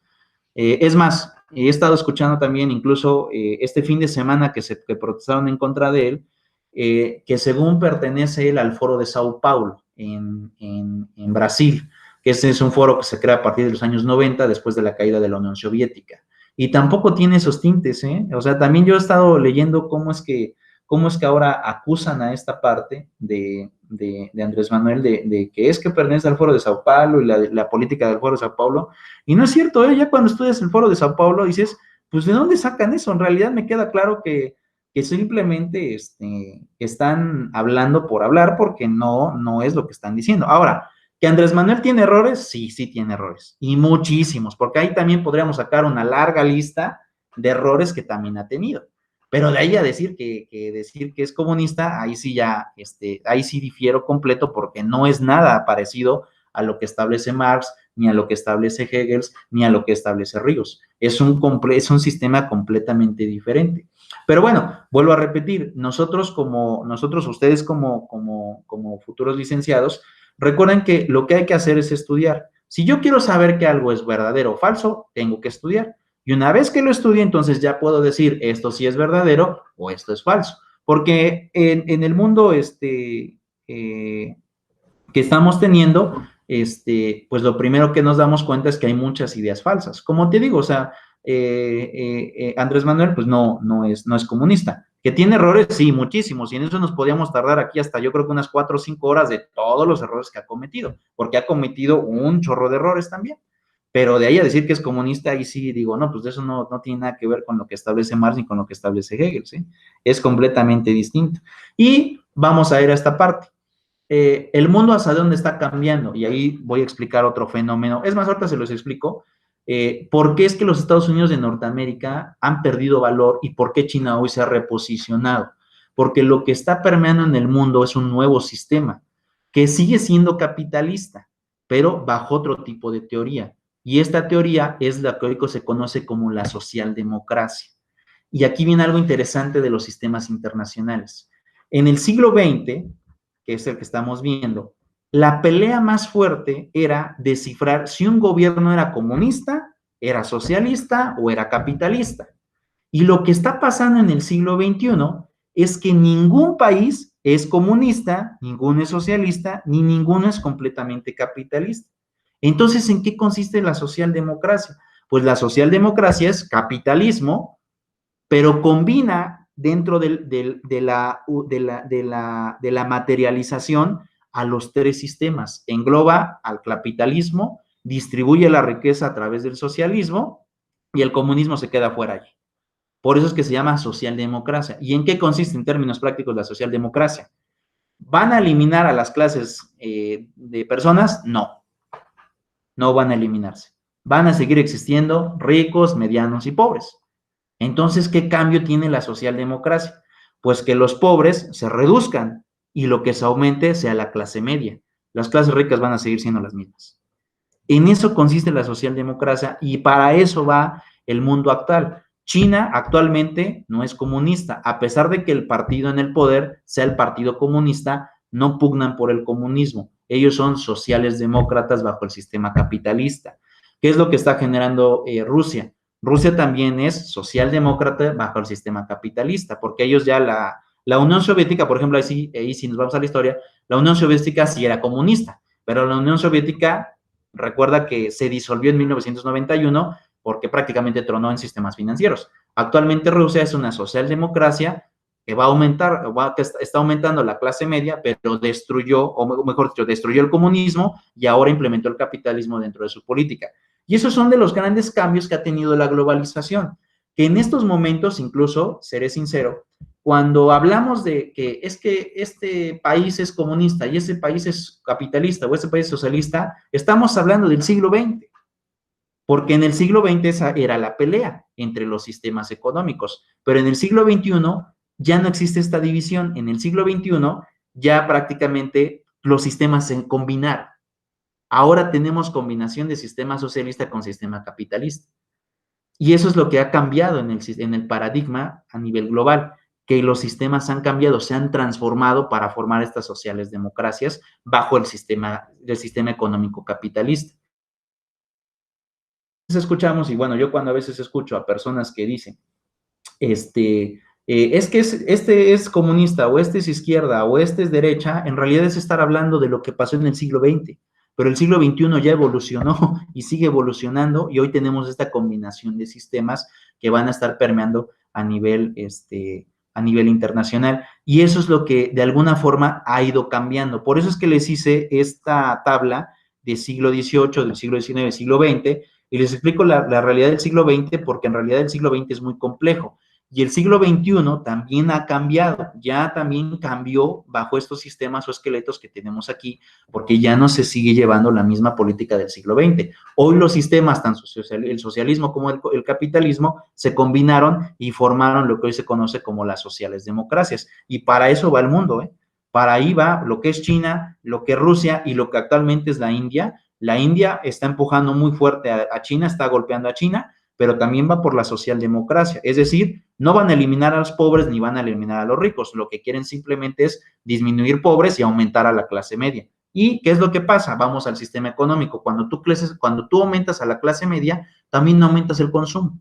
Es más, he estado escuchando también incluso este fin de semana que protestaron en contra de él, que según pertenece él al Foro de Sao Paulo en Brasil, que ese es un foro que se crea a partir de los años 90 después de la caída de la Unión Soviética. Y tampoco tiene esos tintes, ¿eh? O sea, también yo he estado leyendo cómo es que ahora acusan a esta parte de Andrés Manuel de que es que pertenece al Foro de Sao Paulo y la política del Foro de Sao Paulo. Y no es cierto, ¿eh? Ya cuando estudias el Foro de Sao Paulo dices, pues ¿de dónde sacan eso? En realidad me queda claro que simplemente están hablando por hablar porque no es lo que están diciendo. Ahora, ¿que Andrés Manuel tiene errores? Sí, sí tiene errores. Y muchísimos, porque ahí también podríamos sacar una larga lista de errores que también ha tenido. Pero de ahí a decir decir que es comunista, ahí sí ya, ahí sí difiero completo porque no es nada parecido a lo que establece Marx, ni a lo que establece Hegel, ni a lo que establece Ríos. Es un sistema completamente diferente. Pero bueno, vuelvo a repetir, ustedes como futuros licenciados, recuerden que lo que hay que hacer es estudiar. Si yo quiero saber que algo es verdadero o falso, tengo que estudiar. Y una vez que lo estudie, entonces ya puedo decir esto sí es verdadero o esto es falso. Porque en el mundo que estamos teniendo, pues lo primero que nos damos cuenta es que hay muchas ideas falsas. Como te digo, o sea, Andrés Manuel, pues no es comunista. ¿Que tiene errores? Sí, muchísimos. Y en eso nos podíamos tardar aquí hasta yo creo que unas 4 o 5 horas de todos los errores que ha cometido, porque ha cometido un chorro de errores también. Pero de ahí a decir que es comunista, ahí sí digo, no, pues eso no tiene nada que ver con lo que establece Marx ni con lo que establece Hegel, ¿sí? Es completamente distinto. Y vamos a ir a esta parte. El mundo hacia dónde está cambiando, y ahí voy a explicar otro fenómeno. Es más, ahorita se los explico. ¿Por qué es que los Estados Unidos de Norteamérica han perdido valor y por qué China hoy se ha reposicionado? Porque lo que está permeando en el mundo es un nuevo sistema que sigue siendo capitalista, pero bajo otro tipo de teoría. Y esta teoría es la que hoy se conoce como la socialdemocracia. Y aquí viene algo interesante de los sistemas internacionales. En el siglo XX, que es el que estamos viendo, la pelea más fuerte era descifrar si un gobierno era comunista, era socialista o era capitalista. Y lo que está pasando en el siglo XXI es que ningún país es comunista, ninguno es socialista, ni ninguno es completamente capitalista. Entonces, ¿en qué consiste la socialdemocracia? Pues la socialdemocracia es capitalismo, pero combina dentro de la materialización a los tres sistemas. Engloba al capitalismo, distribuye la riqueza a través del socialismo y el comunismo se queda fuera allí. Por eso es que se llama socialdemocracia. ¿Y en qué consiste en términos prácticos la socialdemocracia? ¿Van a eliminar a las clases de personas? No van a eliminarse. Van a seguir existiendo ricos, medianos y pobres. Entonces, ¿qué cambio tiene la socialdemocracia? Pues que los pobres se reduzcan y lo que se aumente sea la clase media. Las clases ricas van a seguir siendo las mismas. En eso consiste la socialdemocracia y para eso va el mundo actual. China actualmente no es comunista, a pesar de que el partido en el poder sea el partido comunista, no pugnan por el comunismo. Ellos son sociales demócratas bajo el sistema capitalista. ¿Qué es lo que está generando Rusia? Rusia también es socialdemócrata bajo el sistema capitalista, porque ellos ya la Unión Soviética, por ejemplo, ahí si nos vamos a la historia, la Unión Soviética sí era comunista, pero la Unión Soviética, recuerda que se disolvió en 1991 porque prácticamente tronó en sistemas financieros. Actualmente Rusia es una socialdemocracia que va a aumentar, que está aumentando la clase media, pero destruyó, o mejor dicho, destruyó el comunismo y ahora implementó el capitalismo dentro de su política. Y esos son de los grandes cambios que ha tenido la globalización, que en estos momentos, incluso, seré sincero, cuando hablamos de que es que este país es comunista y ese país es capitalista o ese país es socialista, estamos hablando del siglo XX, porque en el siglo XX esa era la pelea entre los sistemas económicos, pero en el siglo XXI ya no existe esta división. En el siglo XXI ya prácticamente los sistemas se combinaron. Ahora tenemos combinación de sistema socialista con sistema capitalista. Y eso es lo que ha cambiado en el paradigma a nivel global, que los sistemas han cambiado, se han transformado para formar estas sociales democracias bajo el sistema económico capitalista. Escuchamos, y bueno, yo cuando a veces escucho a personas que dicen, es que este es comunista, o este es izquierda, o este es derecha, en realidad es estar hablando de lo que pasó en el siglo XX, pero el siglo XXI ya evolucionó y sigue evolucionando, y hoy tenemos esta combinación de sistemas que van a estar permeando a nivel internacional, y eso es lo que de alguna forma ha ido cambiando. Por eso es que les hice esta tabla del siglo XVIII, del siglo XIX, del siglo XX, y les explico la realidad del siglo XX, porque en realidad el siglo XX es muy complejo. Y el siglo XXI también ha cambiado, ya también cambió bajo estos sistemas o esqueletos que tenemos aquí, porque ya no se sigue llevando la misma política del siglo XX. Hoy los sistemas, tanto el socialismo como el capitalismo, se combinaron y formaron lo que hoy se conoce como las sociales democracias. Y para eso va el mundo, ¿eh? Para ahí va lo que es China, lo que es Rusia y lo que actualmente es la India. La India está empujando muy fuerte a China, está golpeando a China, pero también va por la socialdemocracia. Es decir, no van a eliminar a los pobres ni van a eliminar a los ricos. Lo que quieren simplemente es disminuir pobres y aumentar a la clase media. ¿Y qué es lo que pasa? Vamos al sistema económico. Cuando tú aumentas a la clase media, también aumentas el consumo.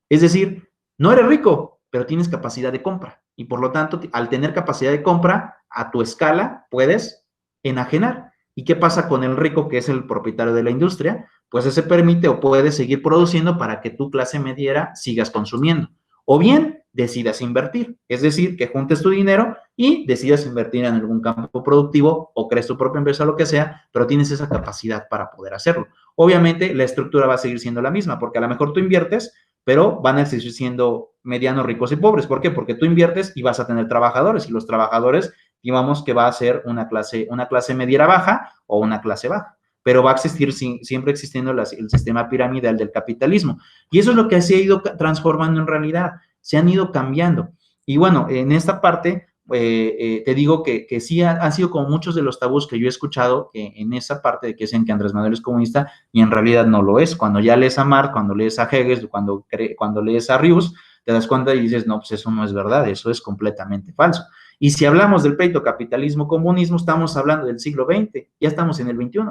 Es decir, no eres rico, pero tienes capacidad de compra. Y por lo tanto, al tener capacidad de compra, a tu escala puedes enajenar. ¿Y qué pasa con el rico, que es el propietario de la industria? Pues ese permite o puede seguir produciendo para que tu clase mediera sigas consumiendo. O bien decidas invertir, es decir, que juntes tu dinero y decidas invertir en algún campo productivo o crees tu propia empresa, lo que sea, pero tienes esa capacidad para poder hacerlo. Obviamente, la estructura va a seguir siendo la misma, porque a lo mejor tú inviertes, pero van a seguir siendo medianos, ricos y pobres. ¿Por qué? Porque tú inviertes y vas a tener trabajadores, y los trabajadores, digamos que va a ser una clase mediera baja o una clase baja, pero va a existir siempre existiendo el sistema piramidal del capitalismo. Y eso es lo que se ha ido transformando en realidad, se han ido cambiando. Y bueno, en esta parte, te digo que sí han sido como muchos de los tabús que yo he escuchado, que en esa parte de que dicen que Andrés Manuel es comunista, y en realidad no lo es. Cuando ya lees a Marx, cuando lees a Hegel, cuando lees a Rius, te das cuenta y dices, no, pues eso no es verdad, eso es completamente falso. Y si hablamos del pleito capitalismo-comunismo, estamos hablando del siglo XX, ya estamos en el XXI.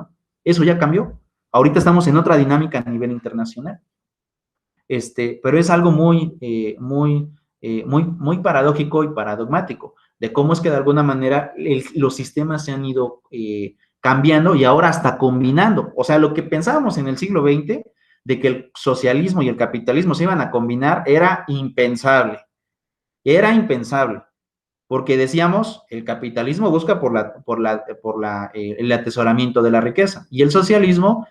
Eso ya cambió. Ahorita estamos en otra dinámica a nivel internacional. Pero es algo muy paradójico y paradigmático, de cómo es que de alguna manera los sistemas se han ido cambiando y ahora hasta combinando. O sea, lo que pensábamos en el siglo XX, de que el socialismo y el capitalismo se iban a combinar, era impensable. Era impensable. Porque decíamos, el capitalismo busca el atesoramiento de la riqueza, y el socialismo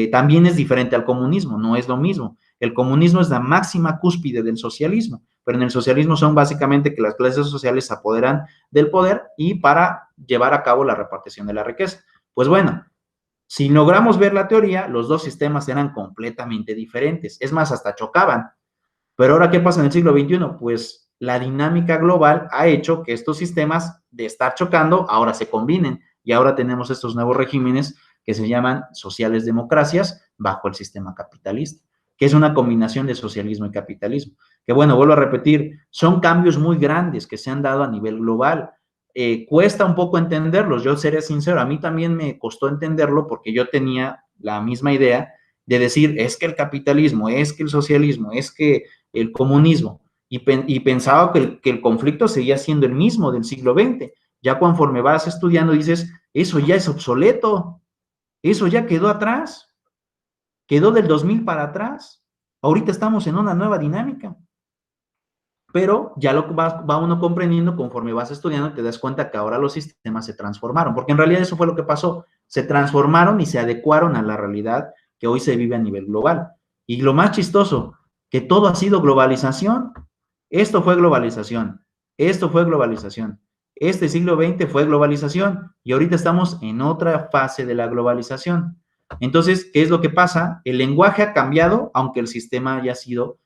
también es diferente al comunismo, no es lo mismo. El comunismo es la máxima cúspide del socialismo, pero en el socialismo son básicamente que las clases sociales se apoderan del poder y para llevar a cabo la repartición de la riqueza. Pues bueno, si logramos ver la teoría, los dos sistemas eran completamente diferentes, es más, hasta chocaban. Pero ahora, ¿qué pasa en el siglo XXI? Pues la dinámica global ha hecho que estos sistemas de estar chocando ahora se combinen, y ahora tenemos estos nuevos regímenes que se llaman sociales democracias bajo el sistema capitalista, que es una combinación de socialismo y capitalismo. Que bueno, vuelvo a repetir, son cambios muy grandes que se han dado a nivel global. Cuesta un poco entenderlos, yo seré sincero, a mí también me costó entenderlo porque yo tenía la misma idea de decir, es que el capitalismo, es que el socialismo, es que el comunismo, y pensaba que el conflicto seguía siendo el mismo del siglo XX. Ya conforme vas estudiando dices, eso ya es obsoleto, eso ya quedó atrás, quedó del 2000 para atrás. Ahorita estamos en una nueva dinámica, pero ya lo va uno comprendiendo conforme vas estudiando y te das cuenta que ahora los sistemas se transformaron, porque en realidad eso fue lo que pasó, se transformaron y se adecuaron a la realidad que hoy se vive a nivel global. Y lo más chistoso, que todo ha sido globalización. Esto fue globalización, esto fue globalización, este siglo XX fue globalización y ahorita estamos en otra fase de la globalización. Entonces, ¿qué es lo que pasa? El lenguaje ha cambiado, aunque el sistema haya sido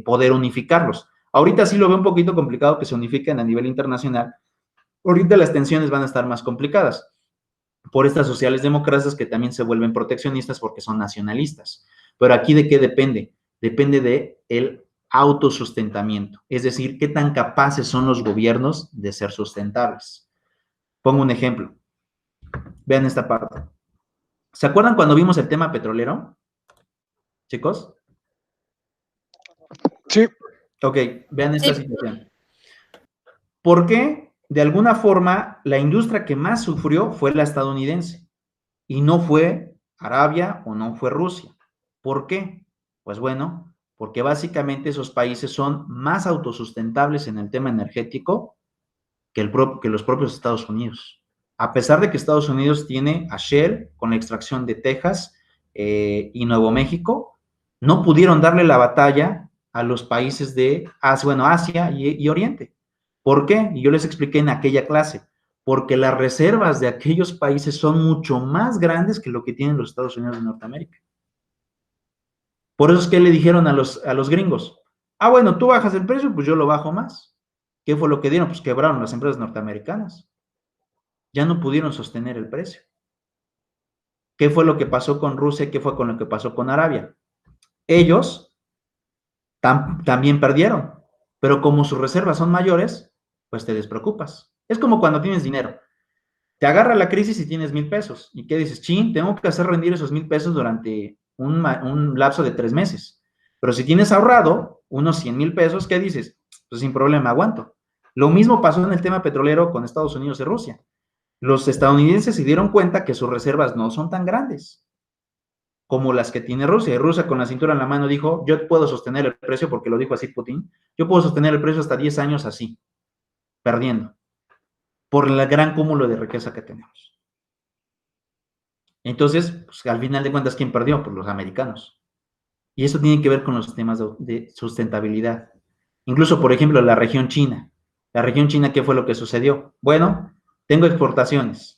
poder unificarlos. Ahorita sí lo veo un poquito complicado que se unifiquen a nivel internacional. Ahorita las tensiones van a estar más complicadas por estas sociales democracias que también se vuelven proteccionistas porque son nacionalistas. Pero aquí, ¿de qué depende? Depende de el autosustentamiento, es decir, qué tan capaces son los gobiernos de ser sustentables. Pongo un ejemplo. Vean esta parte. ¿Se acuerdan cuando vimos el tema petrolero? Chicos.
Sí.
Ok, vean esta situación. ¿Por qué? De alguna forma, la industria que más sufrió fue la estadounidense y no fue Arabia o no fue Rusia. ¿Por qué? Pues bueno, porque básicamente esos países son más autosustentables en el tema energético que los propios Estados Unidos. A pesar de que Estados Unidos tiene a Shell con la extracción de Texas y Nuevo México, no pudieron darle la batalla a los países de Asia y Oriente. ¿Por qué? Y yo les expliqué en aquella clase, porque las reservas de aquellos países son mucho más grandes que lo que tienen los Estados Unidos de Norteamérica. Por eso es que le dijeron a los gringos, bueno, tú bajas el precio, pues yo lo bajo más. ¿Qué fue lo que dieron? Pues quebraron las empresas norteamericanas. Ya no pudieron sostener el precio. ¿Qué fue lo que pasó con Rusia? ¿Qué fue con lo que pasó con Arabia? Ellos también perdieron, pero como sus reservas son mayores, pues te despreocupas. Es como cuando tienes dinero. Te agarra la crisis y tienes 1,000 pesos. ¿Y qué dices? Chin, tengo que hacer rendir esos 1,000 pesos durante un lapso de 3 meses. Pero si tienes ahorrado unos 100,000 pesos, ¿qué dices? Pues sin problema, aguanto. Lo mismo pasó en el tema petrolero con Estados Unidos y Rusia. Los estadounidenses se dieron cuenta que sus reservas no son tan grandes como las que tiene Rusia. Y Rusia con la cintura en la mano dijo, yo puedo sostener el precio, porque lo dijo así Putin, yo puedo sostener el precio hasta 10 años así, perdiendo, por el gran cúmulo de riqueza que tenemos. Entonces, pues, al final de cuentas, ¿quién perdió? Pues los americanos. Y eso tiene que ver con los temas de sustentabilidad. Incluso, por ejemplo, la región China. La región China, ¿qué fue lo que sucedió? Bueno, tengo exportaciones.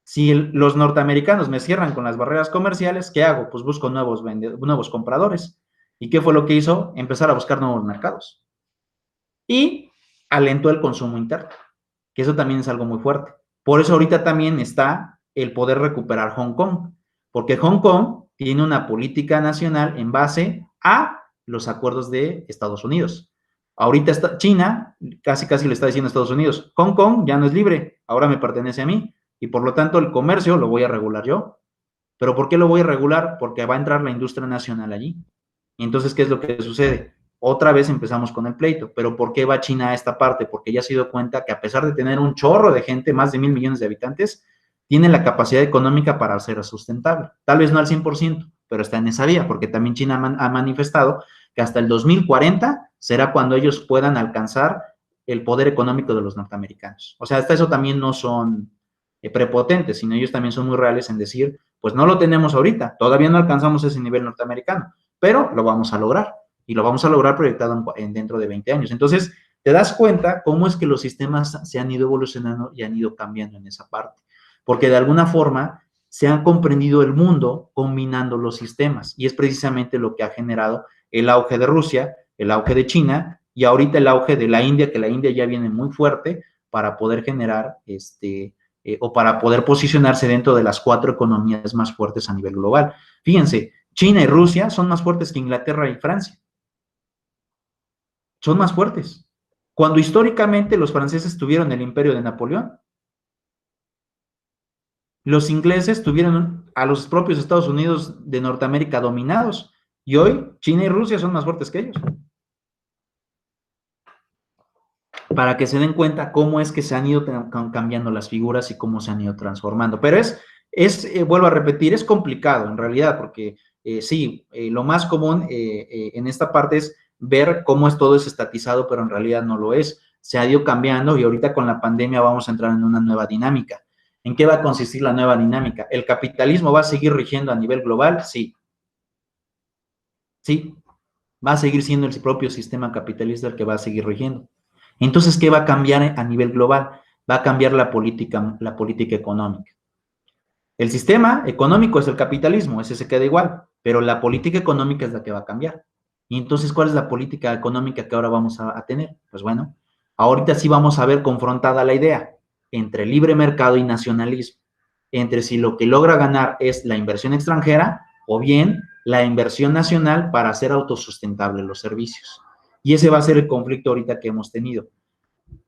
Si los norteamericanos me cierran con las barreras comerciales, ¿qué hago? Pues busco nuevos compradores. ¿Y qué fue lo que hizo? Empezar a buscar nuevos mercados. Y alentó el consumo interno, que eso también es algo muy fuerte. Por eso ahorita también está el poder recuperar Hong Kong, porque Hong Kong tiene una política nacional en base a los acuerdos de Estados Unidos. Ahorita está China, casi le está diciendo a Estados Unidos, Hong Kong ya no es libre, ahora me pertenece a mí, y por lo tanto el comercio lo voy a regular yo. ¿Pero por qué lo voy a regular? Porque va a entrar la industria nacional allí. Y entonces, ¿qué es lo que sucede? Otra vez empezamos con el pleito. ¿Pero por qué va China a esta parte? Porque ya se dio cuenta que a pesar de tener un chorro de gente, más de 1,000 millones de habitantes, tiene la capacidad económica para ser sustentable. Tal vez no al 100%, pero está en esa vía, porque también China ha manifestado que hasta el 2040 será cuando ellos puedan alcanzar el poder económico de los norteamericanos. O sea, hasta eso también no son prepotentes, sino ellos también son muy reales en decir, pues no lo tenemos ahorita, todavía no alcanzamos ese nivel norteamericano, pero lo vamos a lograr, y lo vamos a lograr proyectado dentro de 20 años. Entonces, te das cuenta cómo es que los sistemas se han ido evolucionando y han ido cambiando en esa parte, porque de alguna forma se ha comprendido el mundo combinando los sistemas, y es precisamente lo que ha generado el auge de Rusia, el auge de China, y ahorita el auge de la India, que la India ya viene muy fuerte para poder generar o para poder posicionarse dentro de las 4 economías más fuertes a nivel global. Fíjense, China y Rusia son más fuertes que Inglaterra y Francia. Son más fuertes. Cuando históricamente los franceses tuvieron el imperio de Napoleón, los ingleses tuvieron a los propios Estados Unidos de Norteamérica dominados, y hoy China y Rusia son más fuertes que ellos. Para que se den cuenta cómo es que se han ido cambiando las figuras y cómo se han ido transformando. Pero vuelvo a repetir, es complicado en realidad, porque sí, lo más común en esta parte es ver cómo todo es estatizado, pero en realidad no lo es. Se ha ido cambiando y ahorita con la pandemia vamos a entrar en una nueva dinámica. ¿En qué va a consistir la nueva dinámica? ¿El capitalismo va a seguir rigiendo a nivel global? Sí. Sí, va a seguir siendo el propio sistema capitalista el que va a seguir rigiendo. Entonces, ¿qué va a cambiar a nivel global? Va a cambiar la política económica. El sistema económico es el capitalismo, ese se queda igual, pero la política económica es la que va a cambiar. Y entonces, ¿cuál es la política económica que ahora vamos a tener? Pues bueno, ahorita sí vamos a ver confrontada la idea entre libre mercado y nacionalismo, entre si lo que logra ganar es la inversión extranjera o bien la inversión nacional para hacer autosustentables los servicios. Y ese va a ser el conflicto ahorita que hemos tenido.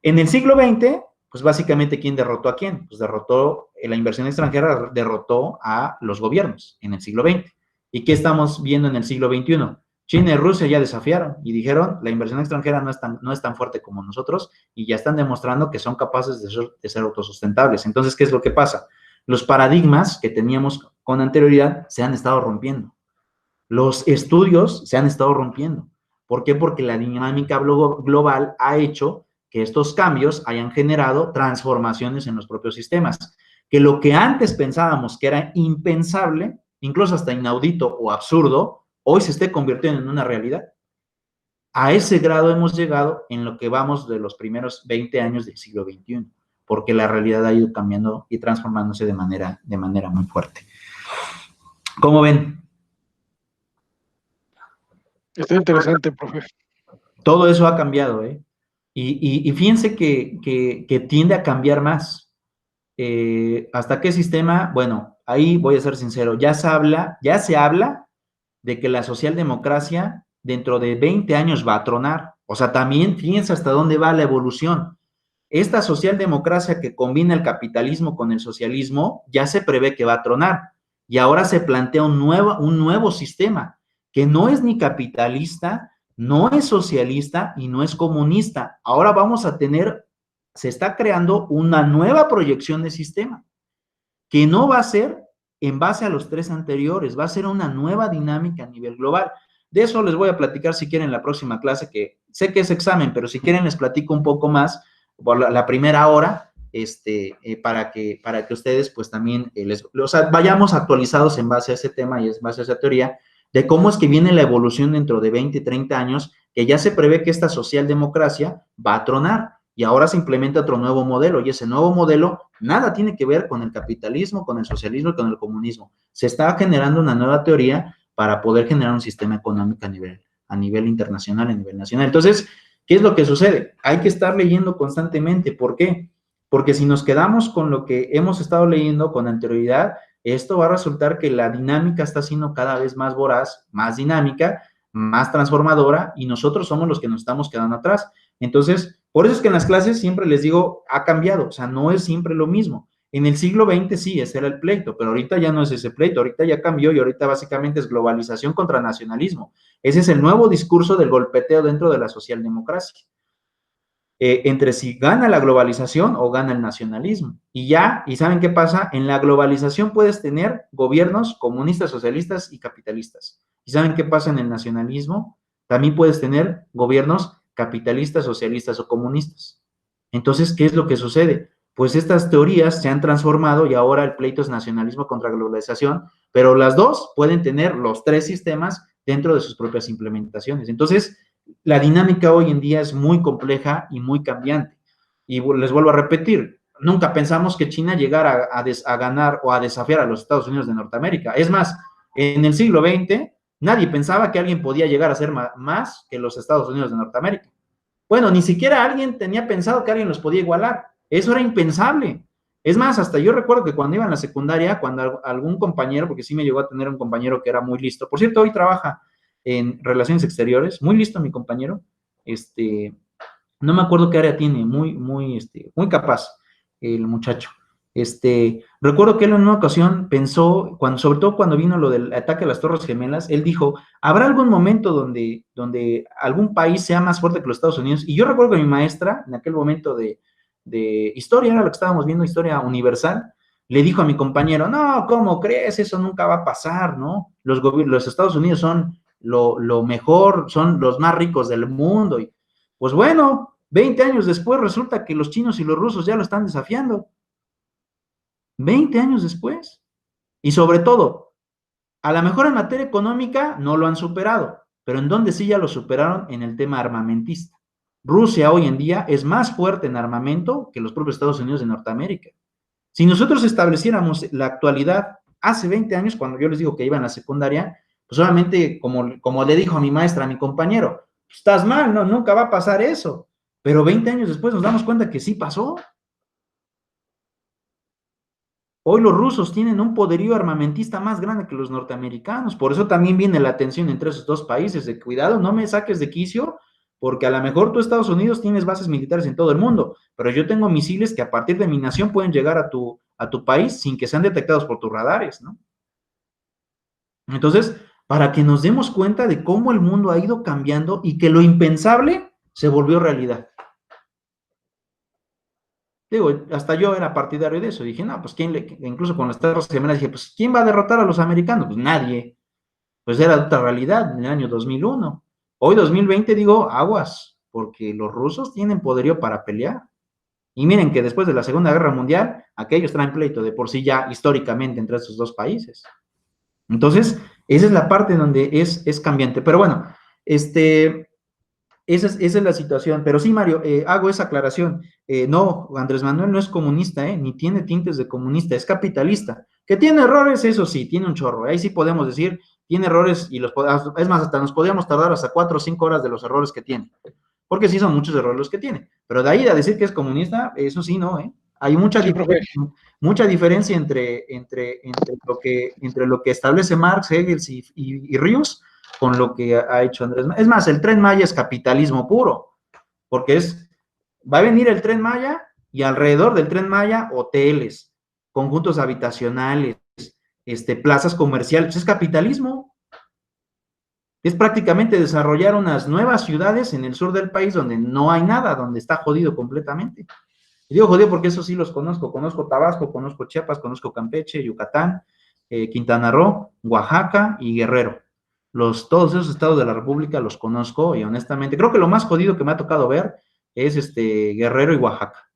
En el siglo XX, pues básicamente, ¿quién derrotó a quién? Pues derrotó, la inversión extranjera derrotó a los gobiernos en el siglo XX. ¿Y qué estamos viendo en el siglo XXI? China y Rusia ya desafiaron y dijeron, la inversión extranjera no es tan fuerte como nosotros y ya están demostrando que son capaces de ser autosustentables. Entonces, ¿qué es lo que pasa? Los paradigmas que teníamos con anterioridad se han estado rompiendo. Los estudios se han estado rompiendo. ¿Por qué? Porque la dinámica global ha hecho que estos cambios hayan generado transformaciones en los propios sistemas. Que lo que antes pensábamos que era impensable, incluso hasta inaudito o absurdo, hoy se esté convirtiendo en una realidad. A ese grado hemos llegado en lo que vamos de los primeros 20 años del siglo XXI, porque la realidad ha ido cambiando y transformándose de manera muy fuerte. ¿Cómo ven?
Está interesante, profe.
Todo eso ha cambiado, ¿eh? Y fíjense que tiende a cambiar más. ¿Hasta qué sistema? Bueno, ahí voy a ser sincero, ya se habla de que la socialdemocracia dentro de 20 años va a tronar. O sea, también fíjense hasta dónde va la evolución. Esta socialdemocracia que combina el capitalismo con el socialismo ya se prevé que va a tronar. Y ahora se plantea un nuevo sistema que no es ni capitalista, no es socialista y no es comunista. Ahora se está creando una nueva proyección de sistema que no va a ser en base a los tres anteriores, va a ser una nueva dinámica a nivel global. De eso les voy a platicar si quieren en la próxima clase, que sé que es examen, pero si quieren les platico un poco más por la primera hora, para que ustedes pues también vayamos actualizados en base a ese tema y en base a esa teoría, de cómo es que viene la evolución dentro de 20, 30 años, que ya se prevé que esta socialdemocracia va a tronar y ahora se implementa otro nuevo modelo y ese nuevo modelo nada tiene que ver con el capitalismo, con el socialismo y con el comunismo. Se está generando una nueva teoría para poder generar un sistema económico a nivel internacional, a nivel nacional. Entonces, ¿qué es lo que sucede? Hay que estar leyendo constantemente. ¿Por qué? Porque si nos quedamos con lo que hemos estado leyendo con anterioridad, esto va a resultar que la dinámica está siendo cada vez más voraz, más dinámica, más transformadora, y nosotros somos los que nos estamos quedando atrás. Entonces, por eso es que en las clases siempre les digo, ha cambiado, o sea, no es siempre lo mismo. En el siglo XX sí, ese era el pleito, pero ahorita ya no es ese pleito, ahorita ya cambió y ahorita básicamente es globalización contra nacionalismo. Ese es el nuevo discurso del golpeteo dentro de la socialdemocracia. Entre si gana la globalización o gana el nacionalismo. Y ¿saben qué pasa? En la globalización puedes tener gobiernos comunistas, socialistas y capitalistas. ¿Y saben qué pasa en el nacionalismo? También puedes tener gobiernos capitalistas, socialistas o comunistas. Entonces, ¿qué es lo que sucede? Pues estas teorías se han transformado y ahora el pleito es nacionalismo contra globalización, pero las dos pueden tener los tres sistemas dentro de sus propias implementaciones. Entonces, la dinámica hoy en día es muy compleja y muy cambiante. Y les vuelvo a repetir, nunca pensamos que China llegara a ganar o a desafiar a los Estados Unidos de Norteamérica. Es más, en el siglo XX, nadie pensaba que alguien podía llegar a ser más que los Estados Unidos de Norteamérica. Bueno, ni siquiera alguien tenía pensado que alguien los podía igualar. Eso era impensable. Es más, hasta yo recuerdo que cuando iba en la secundaria, cuando algún compañero, porque sí me llegó a tener un compañero que era muy listo, por cierto, hoy trabaja en relaciones exteriores, muy listo mi compañero, no me acuerdo qué área tiene, muy capaz el muchacho. Recuerdo que él en una ocasión pensó, sobre todo cuando vino lo del ataque a las Torres Gemelas, él dijo, ¿habrá algún momento donde algún país sea más fuerte que los Estados Unidos? Y yo recuerdo que mi maestra, en aquel momento de historia, era lo que estábamos viendo, historia universal, le dijo a mi compañero, no, ¿cómo crees? Eso nunca va a pasar, ¿no? Los Estados Unidos son lo mejor, son los más ricos del mundo. Y, pues bueno, 20 años después resulta que los chinos y los rusos ya lo están desafiando. 20 años después. Y sobre todo, a lo mejor en materia económica no lo han superado, pero en donde sí ya lo superaron en el tema armamentista. Rusia hoy en día es más fuerte en armamento que los propios Estados Unidos de Norteamérica. Si nosotros estableciéramos la actualidad hace 20 años, cuando yo les digo que iba en la secundaria, pues obviamente, como le dijo a mi maestra, a mi compañero, estás mal, no, nunca va a pasar eso. Pero 20 años después nos damos cuenta que sí pasó. Hoy los rusos tienen un poderío armamentista más grande que los norteamericanos. Por eso también viene la tensión entre esos dos países de cuidado, no me saques de quicio, porque a lo mejor tú, Estados Unidos, tienes bases militares en todo el mundo, pero yo tengo misiles que a partir de mi nación pueden llegar a tu país sin que sean detectados por tus radares, ¿no? Entonces, para que nos demos cuenta de cómo el mundo ha ido cambiando y que lo impensable se volvió realidad. Digo, hasta yo era partidario de eso. Dije, no, pues incluso con las Torres Gemelas, dije, pues ¿quién va a derrotar a los americanos? Pues nadie. Pues era otra realidad en el año 2001. Hoy, 2020, digo, aguas, porque los rusos tienen poderío para pelear. Y miren que después de la Segunda Guerra Mundial, aquellos traen pleito de por sí ya históricamente entre estos dos países. Entonces, esa es la parte donde es cambiante. Pero bueno, esa es la situación. Pero sí, Mario, hago esa aclaración. No, Andrés Manuel no es comunista, ni tiene tintes de comunista, es capitalista. ¿Que tiene errores? Eso sí, tiene un chorro. Ahí sí podemos decir, tiene errores y es más, hasta nos podríamos tardar hasta 4 o 5 horas de los errores que tiene. Porque sí son muchos errores los que tiene. Pero de ahí a decir que es comunista, eso sí, no, Hay mucha diferencia entre lo que establece Marx, Engels y Ríos con lo que ha hecho Andrés Manuel. Es más, el Tren Maya es capitalismo puro, porque va a venir el Tren Maya y alrededor del Tren Maya hoteles, conjuntos habitacionales, plazas comerciales, es capitalismo. Es prácticamente desarrollar unas nuevas ciudades en el sur del país donde no hay nada, donde está jodido completamente. Y digo jodido porque eso sí los conozco. Conozco Tabasco, conozco Chiapas, conozco Campeche, Yucatán, Quintana Roo, Oaxaca y Guerrero. Todos esos estados de la República los conozco y honestamente creo que lo más jodido que me ha tocado ver es Guerrero y Oaxaca.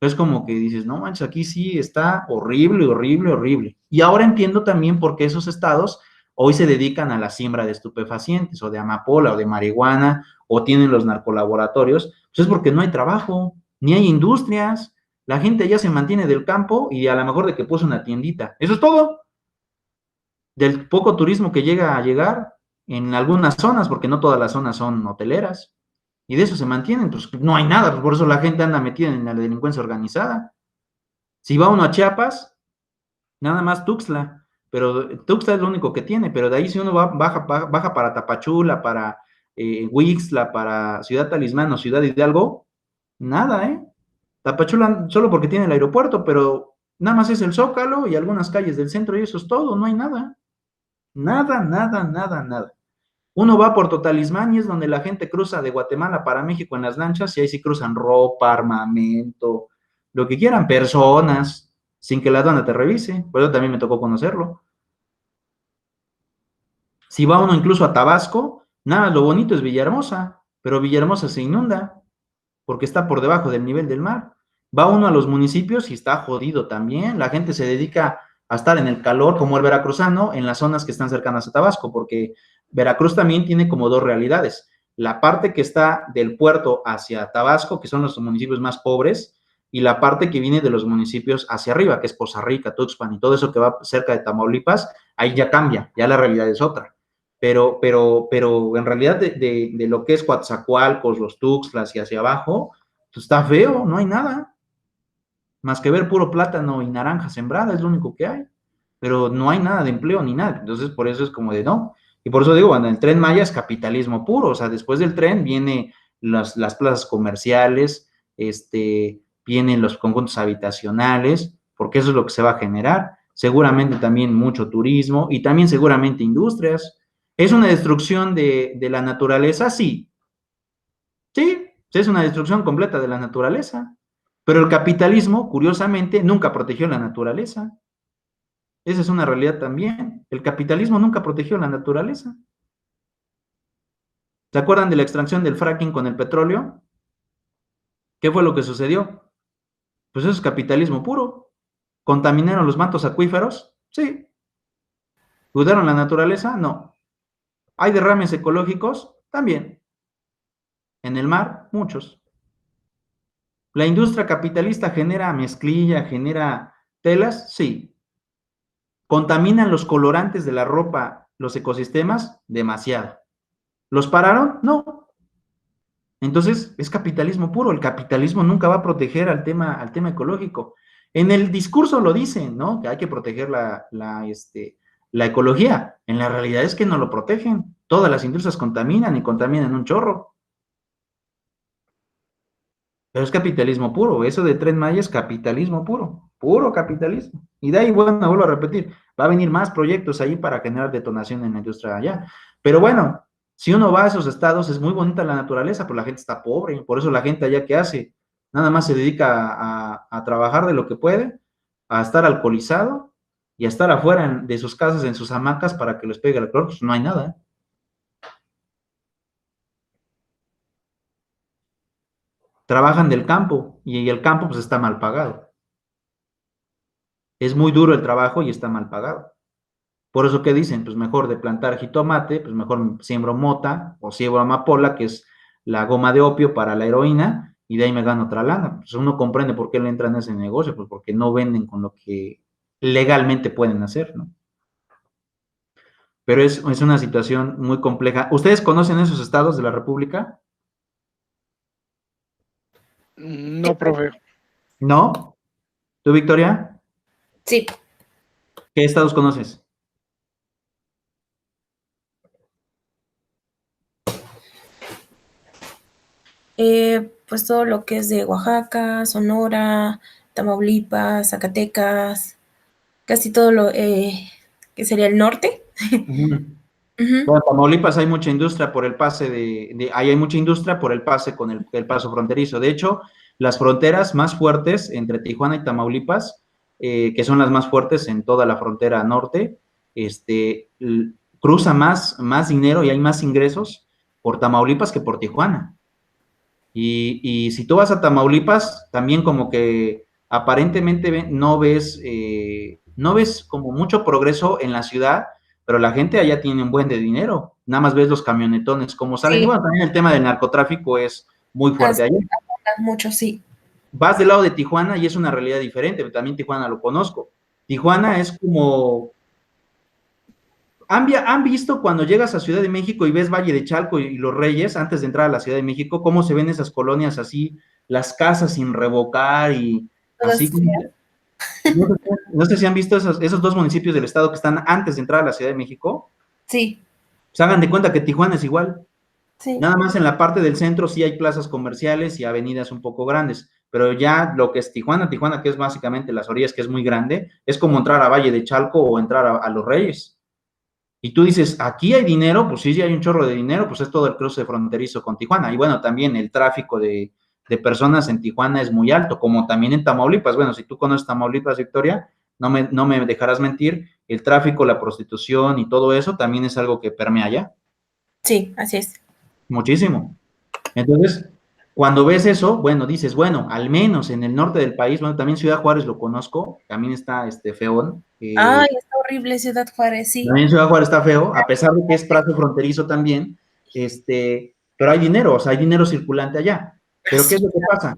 Es como que dices, no manches, aquí sí está horrible, horrible, horrible. Y ahora entiendo también por qué esos estados hoy se dedican a la siembra de estupefacientes o de amapola o de marihuana o tienen los narcolaboratorios, pues es porque no hay trabajo, ni hay industrias, la gente ya se mantiene del campo y a lo mejor de que puso una tiendita. Eso es todo. Del poco turismo que llega a llegar en algunas zonas, porque no todas las zonas son hoteleras, y de eso se mantienen, pues no hay nada, pues por eso la gente anda metida en la delincuencia organizada. Si va uno a Chiapas, nada más Tuxtla, pero Tuxtla es lo único que tiene, pero de ahí si uno baja para Tapachula, para Huixtla, para Ciudad Talismán o Ciudad Hidalgo, nada, Tapachula solo porque tiene el aeropuerto, pero nada más es el Zócalo y algunas calles del centro y eso es todo, no hay nada. Nada, nada, nada, nada. Uno va por Totalismán y es donde la gente cruza de Guatemala para México en las lanchas y ahí sí cruzan ropa, armamento, lo que quieran, personas, sin que la aduana te revise. Por eso también me tocó conocerlo. Si va uno incluso a Tabasco, nada, lo bonito es Villahermosa, pero Villahermosa se inunda porque está por debajo del nivel del mar. Va uno a los municipios y está jodido también. La gente se dedica a estar en el calor, como el veracruzano, en las zonas que están cercanas a Tabasco, porque Veracruz también tiene como dos realidades. La parte que está del puerto hacia Tabasco, que son los municipios más pobres, y la parte que viene de los municipios hacia arriba, que es Poza Rica, Tuxpan y todo eso que va cerca de Tamaulipas, ahí ya cambia, ya la realidad es otra. Pero en realidad de lo que es Coatzacoalcos, los Tuxtlas y hacia abajo, pues está feo, no hay nada. Más que ver puro plátano y naranja sembrada, es lo único que hay. Pero no hay nada de empleo ni nada. Entonces, por eso es como de no. Y por eso digo, bueno, el Tren Maya es capitalismo puro. O sea, después del tren vienen las plazas comerciales, vienen los conjuntos habitacionales, porque eso es lo que se va a generar. Seguramente también mucho turismo y también seguramente industrias. ¿Es una destrucción de la naturaleza? Sí. Sí, es una destrucción completa de la naturaleza. Pero el capitalismo, curiosamente, nunca protegió la naturaleza. Esa es una realidad también. El capitalismo nunca protegió la naturaleza. ¿Se acuerdan de la extracción del fracking con el petróleo? ¿Qué fue lo que sucedió? Pues eso es capitalismo puro. ¿Contaminaron los mantos acuíferos? Sí. ¿Cuidaron la naturaleza? No. ¿Hay derrames ecológicos? También. En el mar, muchos. ¿La industria capitalista genera mezclilla, genera telas? Sí. ¿Contaminan los colorantes de la ropa los ecosistemas? Demasiado. ¿Los pararon? No. Entonces, es capitalismo puro. El capitalismo nunca va a proteger al tema ecológico. En el discurso lo dicen, ¿no? Que hay que proteger la ecología. En la realidad es que no lo protegen. Todas las industrias contaminan y contaminan un chorro. Pero es capitalismo puro. Eso de Tren Maya es capitalismo puro. Puro capitalismo. Y de ahí, bueno, vuelvo a repetir, va a venir más proyectos ahí para generar detonación en la industria allá. Pero bueno, si uno va a esos estados, es muy bonita la naturaleza, pero la gente está pobre. Por eso la gente allá, ¿qué hace? Nada más se dedica a trabajar de lo que puede, a estar alcoholizado y a estar afuera de sus casas, en sus hamacas, para que les pegue el calor. Pues no hay nada, ¿eh? Trabajan del campo y el campo pues está mal pagado. Es muy duro el trabajo y está mal pagado. Por eso que dicen, pues mejor de plantar jitomate, pues mejor siembro mota o siembro amapola, que es la goma de opio para la heroína, y de ahí me gano otra lana. Pues uno comprende por qué le entran a ese negocio, pues porque no venden con lo que legalmente pueden hacer, ¿no? Pero es una situación muy compleja. ¿Ustedes conocen esos estados de la República?
No, profe.
¿No? ¿Tú, Victoria?
Sí,
¿Qué estados conoces?
pues todo lo que es de Oaxaca, Sonora, Tamaulipas, Zacatecas, casi todo lo que sería el norte.
Ujú.
Ujú.
Bueno, en Tamaulipas hay mucha industria por el pase ahí hay mucha industria por el pase con el paso fronterizo. De hecho, las fronteras más fuertes entre Tijuana y Tamaulipas, que son las más fuertes en toda la frontera norte, cruza más dinero y hay más ingresos por Tamaulipas que por Tijuana. Y si tú vas a Tamaulipas, también como que aparentemente no ves como mucho progreso en la ciudad, pero la gente allá tiene un buen de dinero. Nada más ves los camionetones cómo salen. Y
Sí,
bueno, también el tema del narcotráfico es muy fuerte allá.
mucho, sí.
Vas del lado de Tijuana y es una realidad diferente, pero también Tijuana lo conozco. Tijuana es como ¿Han visto cuando llegas a Ciudad de México y ves Valle de Chalco y Los Reyes, antes de entrar a la Ciudad de México, cómo se ven esas colonias así, las casas sin revocar y así? No sé si han visto esos dos municipios del estado que están antes de entrar a la Ciudad de México.
Sí,
Pues hagan de cuenta que Tijuana es igual.
sí.
Nada más en la parte del centro sí hay plazas comerciales y avenidas un poco grandes, pero ya lo que es Tijuana, que es básicamente las orillas, que es muy grande, es como entrar a Valle de Chalco o entrar a Los Reyes. Y tú dices, aquí hay dinero, pues sí hay un chorro de dinero, pues es todo el cruce fronterizo con Tijuana. Y bueno, también el tráfico de personas en Tijuana es muy alto, como también en Tamaulipas. Bueno, si tú conoces Tamaulipas, Victoria, no me dejarás mentir, el tráfico, la prostitución y todo eso también es algo que permea allá,
Sí, así es.
muchísimo. Entonces, cuando ves eso, bueno, dices, bueno, al menos en el norte del país, bueno, también Ciudad Juárez lo conozco, también está feón.
Ay, está horrible Ciudad Juárez, sí.
También Ciudad Juárez está feo, a pesar de que es plazo fronterizo también, pero hay dinero, o sea, hay dinero circulante allá. Pero ¿qué es lo que pasa?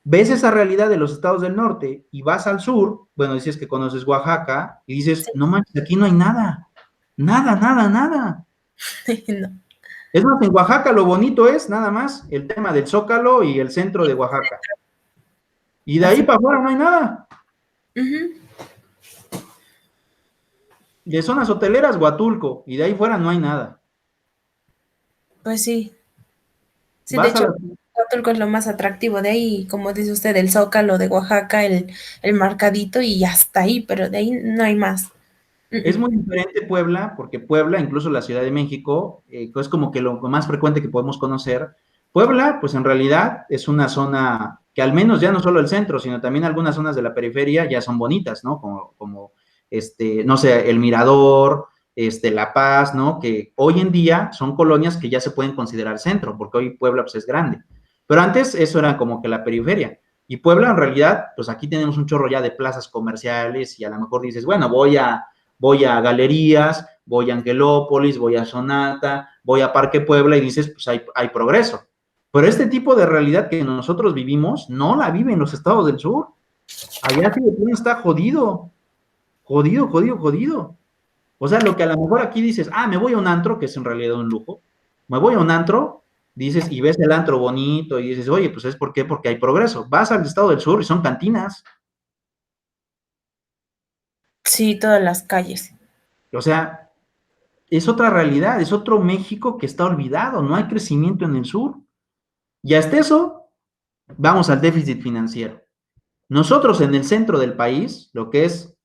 Ves esa realidad de los estados del norte y vas al sur, bueno, dices que conoces Oaxaca, y dices,
Sí.
no manches, aquí no hay nada, nada, nada, nada.
No.
Es más, en Oaxaca lo bonito es nada más el tema del Zócalo y el centro de Oaxaca. Y de ahí
Así.
para afuera no hay nada.
Ujú.
De zonas hoteleras, Huatulco, y de ahí fuera no hay nada.
Pues sí. Sí, de
Vas a
hecho,
la
Huatulco es lo más atractivo de ahí, como dice usted, el Zócalo de Oaxaca, el mercadito y hasta ahí, pero de ahí no hay más.
Es muy diferente Puebla, porque Puebla, incluso la Ciudad de México, es como que lo más frecuente que podemos conocer. Puebla, pues en realidad es una zona que al menos ya no solo el centro, sino también algunas zonas de la periferia ya son bonitas, ¿no? Como no sé, El Mirador, La Paz, ¿no? Que hoy en día son colonias que ya se pueden considerar centro, porque hoy Puebla, pues, es grande. Pero antes eso era como que la periferia. Y Puebla, en realidad, pues aquí tenemos un chorro ya de plazas comerciales y a lo mejor dices, bueno, voy a Galerías, voy a Angelópolis, voy a Sonata, voy a Parque Puebla y dices, pues hay progreso. Pero este tipo de realidad que nosotros vivimos no la viven los estados del sur. Allá sí está jodido, jodido, jodido, jodido. O sea, lo que a lo mejor aquí dices, me voy a un antro, que es en realidad un lujo, me voy a un antro, dices, y ves el antro bonito, y dices, oye, pues es ¿por qué? Porque hay progreso. Vas al estado del sur y son cantinas.
Sí, todas las calles.
O sea, es otra realidad, es otro México que está olvidado, no hay crecimiento en el sur. Y hasta eso, vamos al déficit financiero. Nosotros en el centro del país, lo que es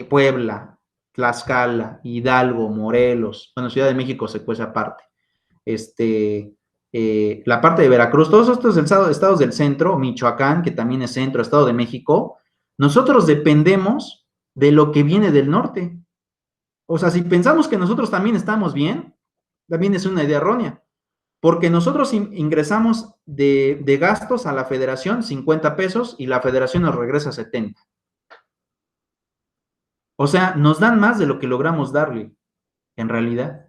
Puebla, Tlaxcala, Hidalgo, Morelos, bueno, Ciudad de México se cuece aparte, la parte de Veracruz, todos estos estados del centro, Michoacán, que también es centro, Estado de México, nosotros dependemos de lo que viene del norte. O sea, si pensamos que nosotros también estamos bien, también es una idea errónea, porque nosotros ingresamos de gastos a la federación 50 pesos y la federación nos regresa 70. O sea, nos dan más de lo que logramos darle, en realidad.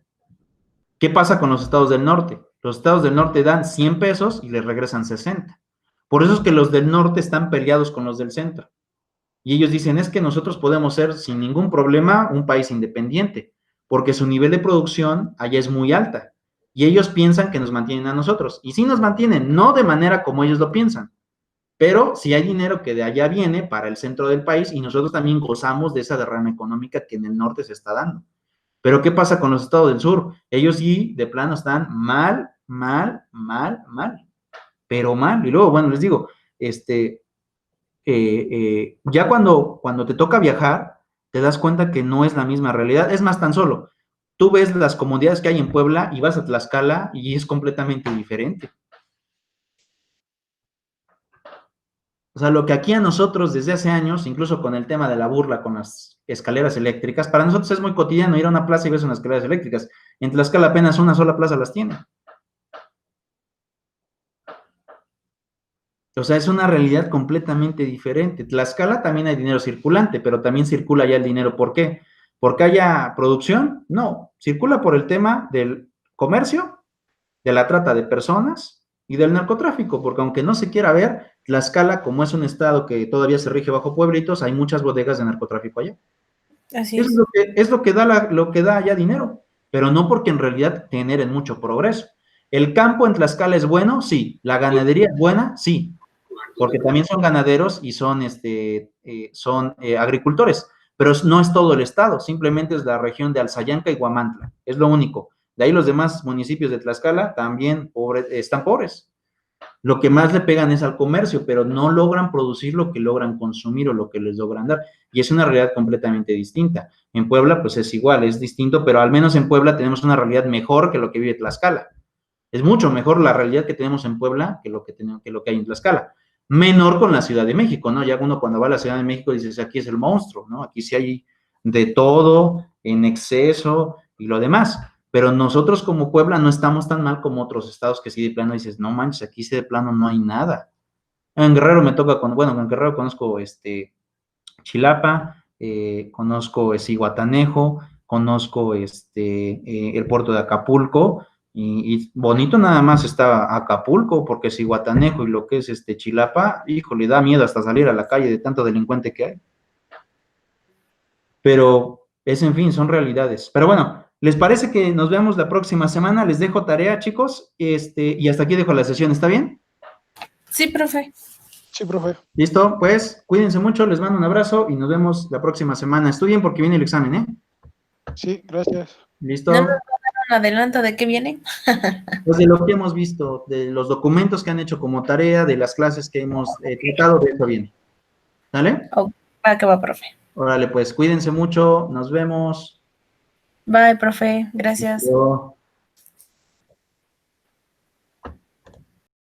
¿Qué pasa con los estados del norte? Los estados del norte dan 100 pesos y les regresan 60. Por eso es que los del norte están peleados con los del centro. Y ellos dicen, es que nosotros podemos ser sin ningún problema un país independiente, porque su nivel de producción allá es muy alta. Y ellos piensan que nos mantienen a nosotros. Y sí nos mantienen, no de manera como ellos lo piensan, pero sí hay dinero que de allá viene para el centro del país y nosotros también gozamos de esa derrama económica que en el norte se está dando. Pero ¿qué pasa con los estados del sur? Ellos sí, de plano, están mal, mal, mal, mal, pero mal. Y luego, bueno, les digo, ya cuando te toca viajar, te das cuenta que no es la misma realidad. Es más, tan solo, tú ves las comodidades que hay en Puebla y vas a Tlaxcala y es completamente diferente. O sea, lo que aquí a nosotros desde hace años, incluso con el tema de la burla con las escaleras eléctricas, para nosotros es muy cotidiano ir a una plaza y ves unas escaleras eléctricas. En Tlaxcala apenas una sola plaza las tiene. O sea, es una realidad completamente diferente. Tlaxcala también hay dinero circulante, pero también circula ya el dinero. ¿Por qué? ¿Porque haya producción? No, circula por el tema del comercio, de la trata de personas y del narcotráfico, porque aunque no se quiera ver, Tlaxcala, como es un estado que todavía se rige bajo pueblitos, hay muchas bodegas de narcotráfico allá.
Así
Eso es lo que da allá dinero, pero no porque en realidad generen mucho progreso. ¿El campo en Tlaxcala es bueno? Sí. ¿La ganadería es buena? Sí. Porque también son ganaderos y son agricultores, pero no es todo el estado, simplemente es la región de Alzayanca y Huamantla, es lo único. De ahí los demás municipios de Tlaxcala también están pobres. Lo que más le pegan es al comercio, pero no logran producir lo que logran consumir o lo que les logran dar. Y es una realidad completamente distinta. En Puebla, pues es igual, es distinto, pero al menos en Puebla tenemos una realidad mejor que lo que vive Tlaxcala. Es mucho mejor la realidad que tenemos en Puebla que lo que hay en Tlaxcala. Menor con la Ciudad de México, ¿no? Ya uno cuando va a la Ciudad de México dices, aquí es el monstruo, ¿no? Aquí sí hay de todo, en exceso y lo demás. Pero nosotros como Puebla no estamos tan mal como otros estados que sí de plano dices, no manches, aquí sí de plano no hay nada. En Guerrero me toca, en Guerrero conozco Chilapa, conozco Zihuatanejo, conozco el puerto de Acapulco, y bonito nada más está Acapulco, porque Zihuatanejo y lo que es Chilapa, híjole, da miedo hasta salir a la calle de tanto delincuente que hay. Pero en fin, son realidades. Pero bueno, ¿les parece que nos veamos la próxima semana? Les dejo tarea, chicos, y hasta aquí dejo la sesión, ¿está bien?
Sí, profe.
Sí, profe.
Listo, pues cuídense mucho, les mando un abrazo y nos vemos la próxima semana. Estudien porque viene el examen, ¿eh?
Sí, gracias.
Listo.
¿No me va a dar un adelanto de qué viene?
Pues de lo que hemos visto, de los documentos que han hecho como tarea, de las clases que hemos tratado, de eso viene. ¿Sale?
Oh, va que va, profe.
Órale, pues cuídense mucho, nos vemos.
Bye, profe. Gracias.
Listo.